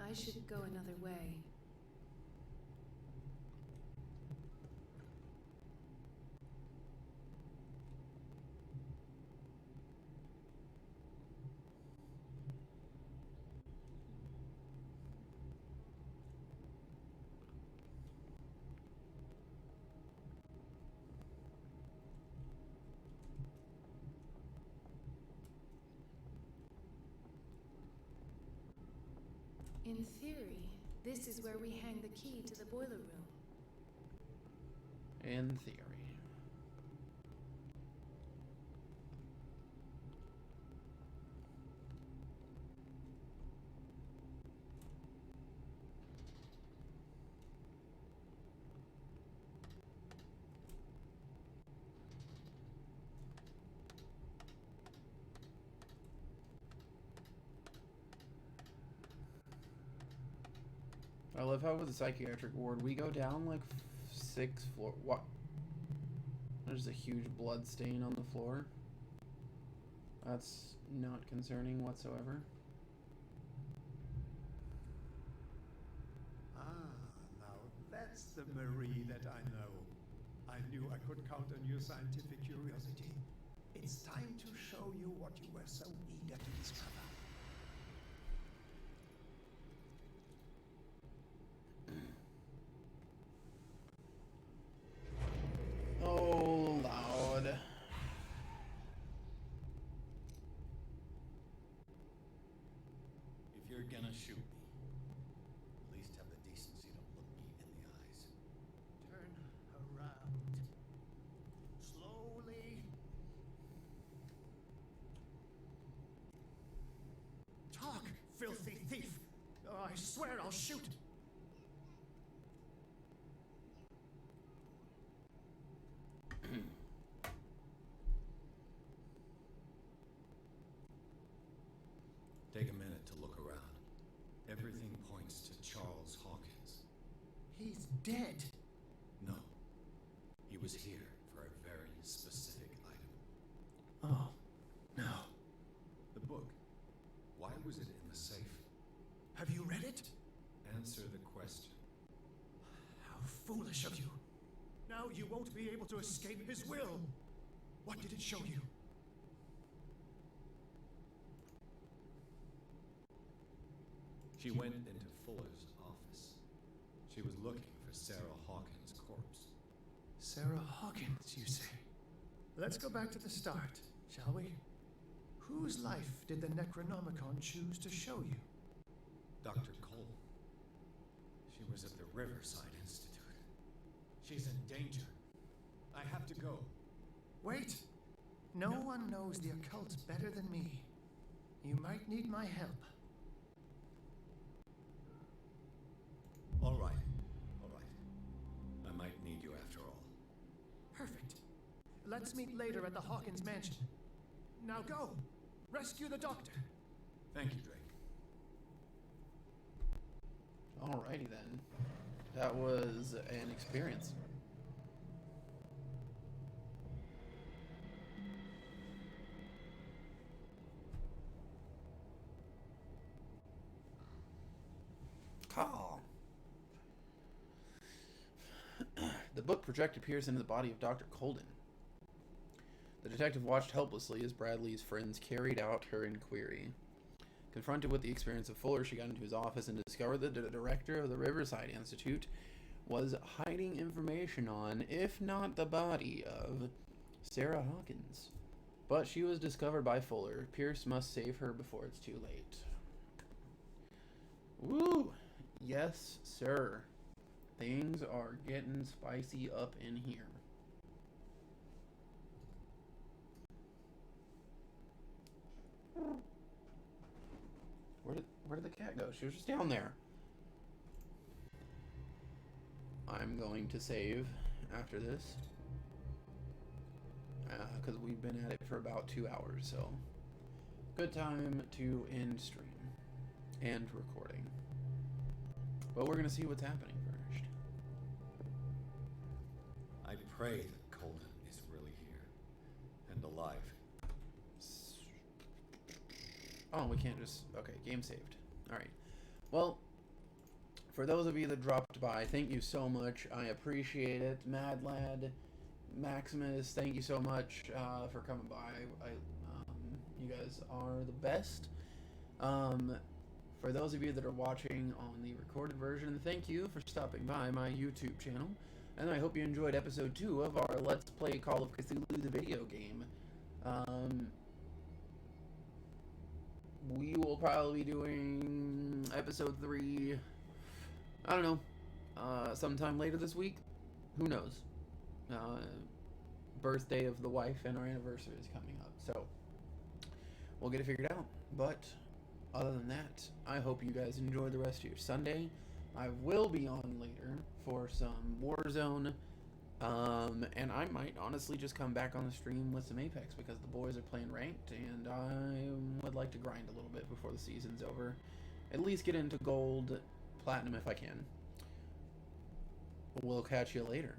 I should go another way. In theory, this is where we hang the key to the boiler room. In theory. I love how with the psychiatric ward, we go down like 6 floors. What? There's a huge blood stain on the floor. That's not concerning whatsoever. Ah, now that's the Marie that I know. I knew I could count on your scientific curiosity. It's time to show you what you were so eager to discover. Oh, loud. If you're gonna shoot me, at least have the decency to look me in the eyes. Turn around. Slowly. Talk, filthy thief! Oh, I swear I'll shoot! Take a minute to look around. Everything points to Charles Hawkins. He's dead! No. He was here for a very specific item. Oh, no. The book. Why was it in the safe? Have you read it? Answer the question. How foolish of you. Now you won't be able to escape his will. What did it show you? She went into Fuller's office. She was looking for Sarah Hawkins' corpse. Sarah Hawkins, you say? Let's go back to the start, shall we? Whose life did the Necronomicon choose to show you? Dr. Cole. She was at the Riverside Institute. She's in danger. I have to go. Wait! No one knows the occult better than me. You might need my help. Let's meet later at the Hawkins mansion. Now go! Rescue the doctor! Thank you, Drake. Alrighty then. That was an experience. Call. The book projected Pierce into the body of Dr. Colden. The detective watched helplessly as Bradley's friends carried out her inquiry. Confronted with the experience of Fuller, she got into his office and discovered that the director of the Riverside Institute was hiding information on, if not the body of, Sarah Hawkins. But she was discovered by Fuller. Pierce must save her before it's too late. Woo! Yes, sir. Things are getting spicy up in here. Where did the cat go? She was just down there. I'm going to save after this. Because we've been at it for about 2 hours, so good time to end stream and recording. But we're going to see what's happening first. I pray that Colden is really here and alive. Oh, we can't just... Okay, game saved. Alright. Well, for those of you that dropped by, thank you so much. I appreciate it. Mad Lad, Maximus, thank you so much for coming by. You guys are the best. For those of you that are watching on the recorded version, thank you for stopping by my YouTube channel. And I hope you enjoyed episode 2 of our Let's Play Call of Cthulhu, the video game. We will probably be doing episode 3, I don't know, sometime later this week. Who knows? Birthday of the wife and our anniversary is coming up, so we'll get it figured out. But other than that, I hope you guys enjoy the rest of your Sunday. I will be on later for some Warzone. And I might honestly just come back on the stream with some Apex because the boys are playing ranked and I would like to grind a little bit before the season's over. At least get into gold, platinum if I can. We'll catch you later.